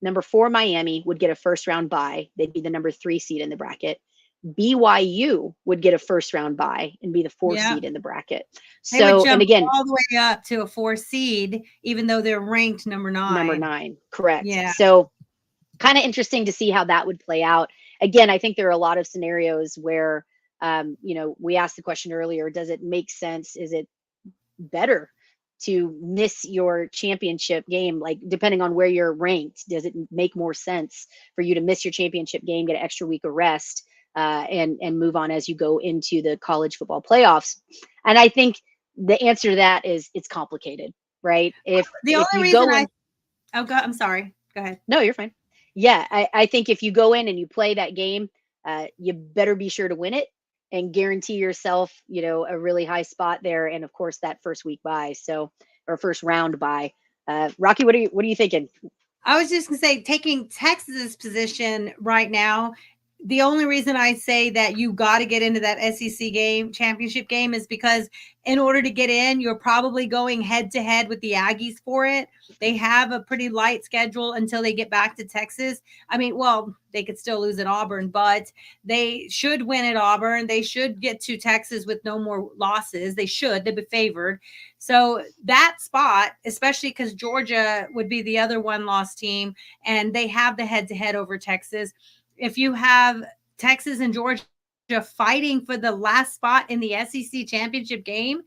Number 4 Miami would get a first round bye. They'd be the number 3 seed in the bracket. BYU would get a first round bye and be the 4th seed in the bracket. They would So, jump and again, all the way up to a 4 seed, even though they're ranked number 9. Number 9, correct. Yeah. So kind of interesting to see how that would play out. Again, I think there are a lot of scenarios where, we asked the question earlier, does it make sense? Is it better to miss your championship game? Like, depending on where you're ranked, does it make more sense for you to miss your championship game, get an extra week of rest, and move on as you go into the college football playoffs? And I think the answer to that is it's complicated, right? I'm sorry. Go ahead. No, you're fine. Yeah, I think if you go in and you play that game, you better be sure to win it and guarantee yourself, a really high spot there. And of course, that first week bye, or first round bye. Rocky, what are you thinking? I was just gonna say, taking Texas's position right now, the only reason I say that you got to get into that SEC championship game is because in order to get in, you're probably going head to head with the Aggies for it. They have a pretty light schedule until they get back to Texas. I mean, well, they could still lose at Auburn, but they should win at Auburn. They should get to Texas with no more losses. They'd be favored. So that spot, especially because Georgia would be the other 1-loss team, and they have the head to head over Texas. If you have Texas and Georgia fighting for the last spot in the SEC championship game,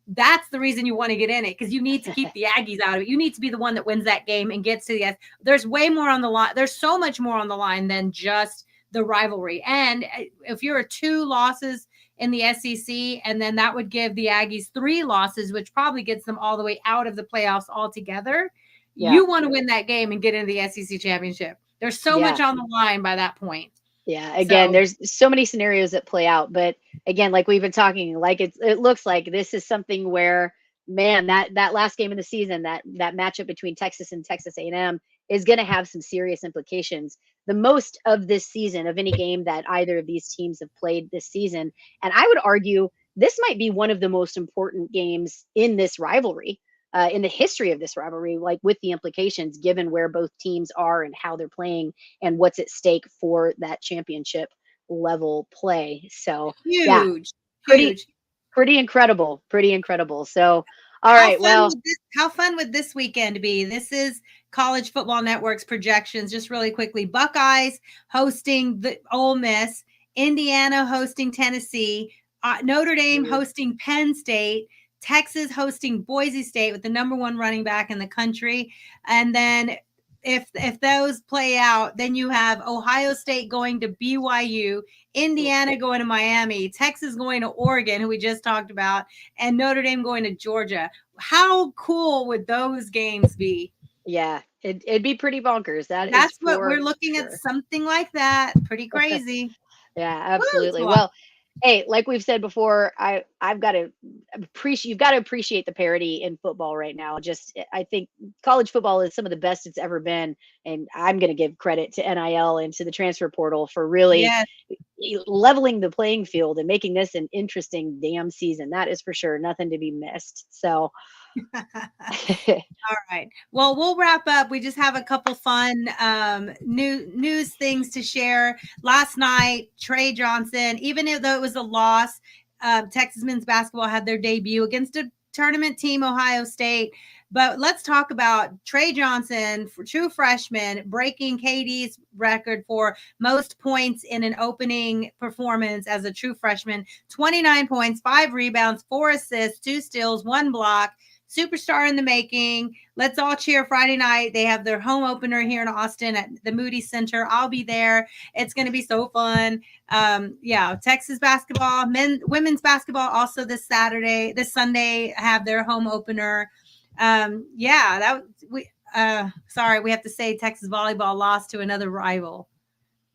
that's the reason you want to get in it, because you need to keep the Aggies out of it. You need to be the one that wins that game and gets to the There's way more on the line. There's so much more on the line than just the rivalry. And if you're 2 losses in the SEC, and then that would give the Aggies 3 losses, which probably gets them all the way out of the playoffs altogether. Yeah. You want to win that game and get into the SEC championship. There's so much on the line by that point. Yeah. Again, there's so many scenarios that play out, but again, like we've been talking, like it looks like this is something where, man, that last game of the season, that matchup between Texas and Texas A&M is going to have some serious implications. The most of this season, of any game that either of these teams have played this season. And I would argue this might be one of the most important games in this rivalry. In the history of this rivalry, like with the implications given where both teams are and how they're playing and what's at stake for that championship level play. So huge. Pretty incredible. So, all right. Well, how fun would this weekend be? This is College Football Network's projections. Just really quickly, Buckeyes hosting the Ole Miss, Indiana hosting Tennessee, Notre Dame hosting Penn State, Texas hosting Boise State with the number 1 running back in the country. And then if those play out, then you have Ohio State going to BYU, Indiana going to Miami, Texas going to Oregon, who we just talked about, and Notre Dame going to Georgia. How cool would those games be? Yeah, it'd be pretty bonkers. That's what we're looking at, something like that. Pretty crazy. Yeah, absolutely. Well, hey, like we've said before, you've got to appreciate the parity in football right now. I think college football is some of the best it's ever been, and I'm going to give credit to NIL and to the transfer portal for really leveling the playing field and making this an interesting damn season. That is for sure nothing to be missed. So. All right. Well, we'll wrap up. We just have a couple fun news things to share. Last night, Trey Johnson, even though it was a loss, Texas men's basketball had their debut against a tournament team, Ohio State. But let's talk about Trey Johnson, true freshman, breaking KD's record for most points in an opening performance as a true freshman. 29 points, 5 rebounds, 4 assists, 2 steals, 1 block. Superstar in the making. Let's all cheer Friday night. They have their home opener here in Austin at the Moody Center. I'll be there. It's going to be so fun. Texas basketball, women's basketball also this Sunday have their home opener. Sorry, we have to say Texas volleyball lost to another rival.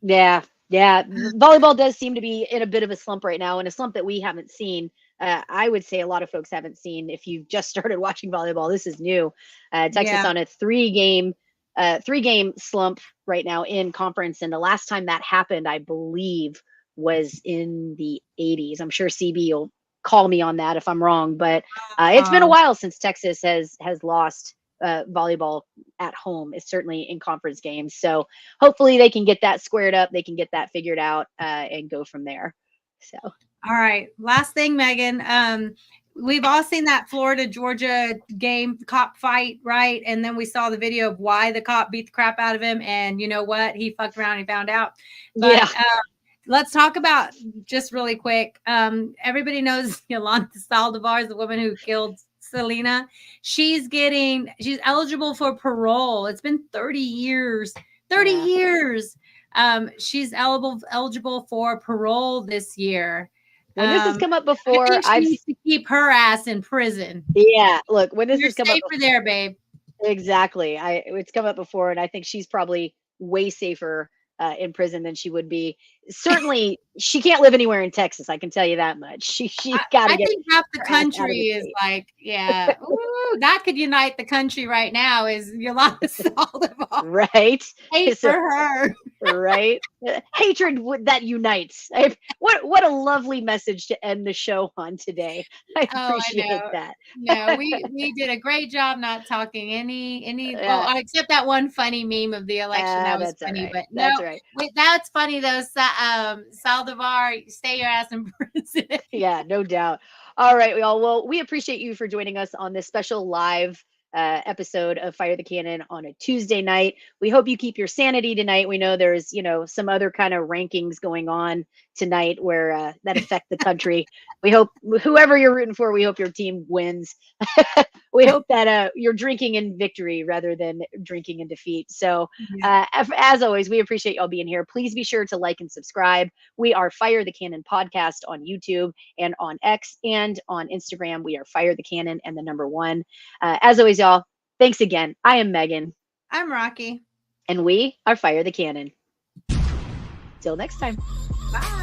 Yeah. Volleyball does seem to be in a bit of a slump right now, and a slump that we haven't seen. I would say a lot of folks haven't seen. If you've just started watching volleyball, this is new. Texas on a 3-game 3-game slump right now in conference. And the last time that happened, I believe, was in the 80s. I'm sure CB will call me on that if I'm wrong, but it's been a while since Texas has lost volleyball at home. It's certainly in conference games. So hopefully they can get that squared up. They can get that figured out and go from there. So, all right. Last thing, Megan. We've all seen that Florida Georgia game cop fight, right? And then we saw the video of why the cop beat the crap out of him. And you know what? He fucked around and he found out. But, yeah. Let's talk about just really quick. Everybody knows Yolanda Saldivar is the woman who killed Selena. She's eligible for parole. It's been 30 years. 30 years. She's eligible for parole this year. When this has come up before, I needs to keep her ass in prison. Yeah, look, when this has come up before, there, babe. Exactly. It's come up before, and I think she's probably way safer in prison than she would be. Certainly, she can't live anywhere in Texas. I can tell you that much. She's got to get. I think half the country is like, yeah, ooh, that could unite the country right now. Is Yolanda Saldivar, right? Hate for her, right? Hatred that unites. What a lovely message to end the show on today. I appreciate that. No, we did a great job not talking any. Well, except that one funny meme of the election that was funny, right. but that's no, right. That's funny though. Saldivar, stay your ass in prison. Yeah, no doubt. All right, y'all. Well, we appreciate you for joining us on this special live episode of Fire the Cannon on a Tuesday night. We hope you keep your sanity tonight. We know there's, some other kind of rankings going on tonight where that affect the country. We hope whoever you're rooting for, we hope your team wins. We hope that you're drinking in victory rather than drinking in defeat. So as always, we appreciate y'all being here. Please be sure to like and subscribe. We are Fire the Cannon podcast on YouTube and on X and on Instagram. We are Fire the Cannon and the number 1. As always, y'all, thanks again. I am Megan. I'm Rocky. And we are Fire the Cannon. Till next time. Bye.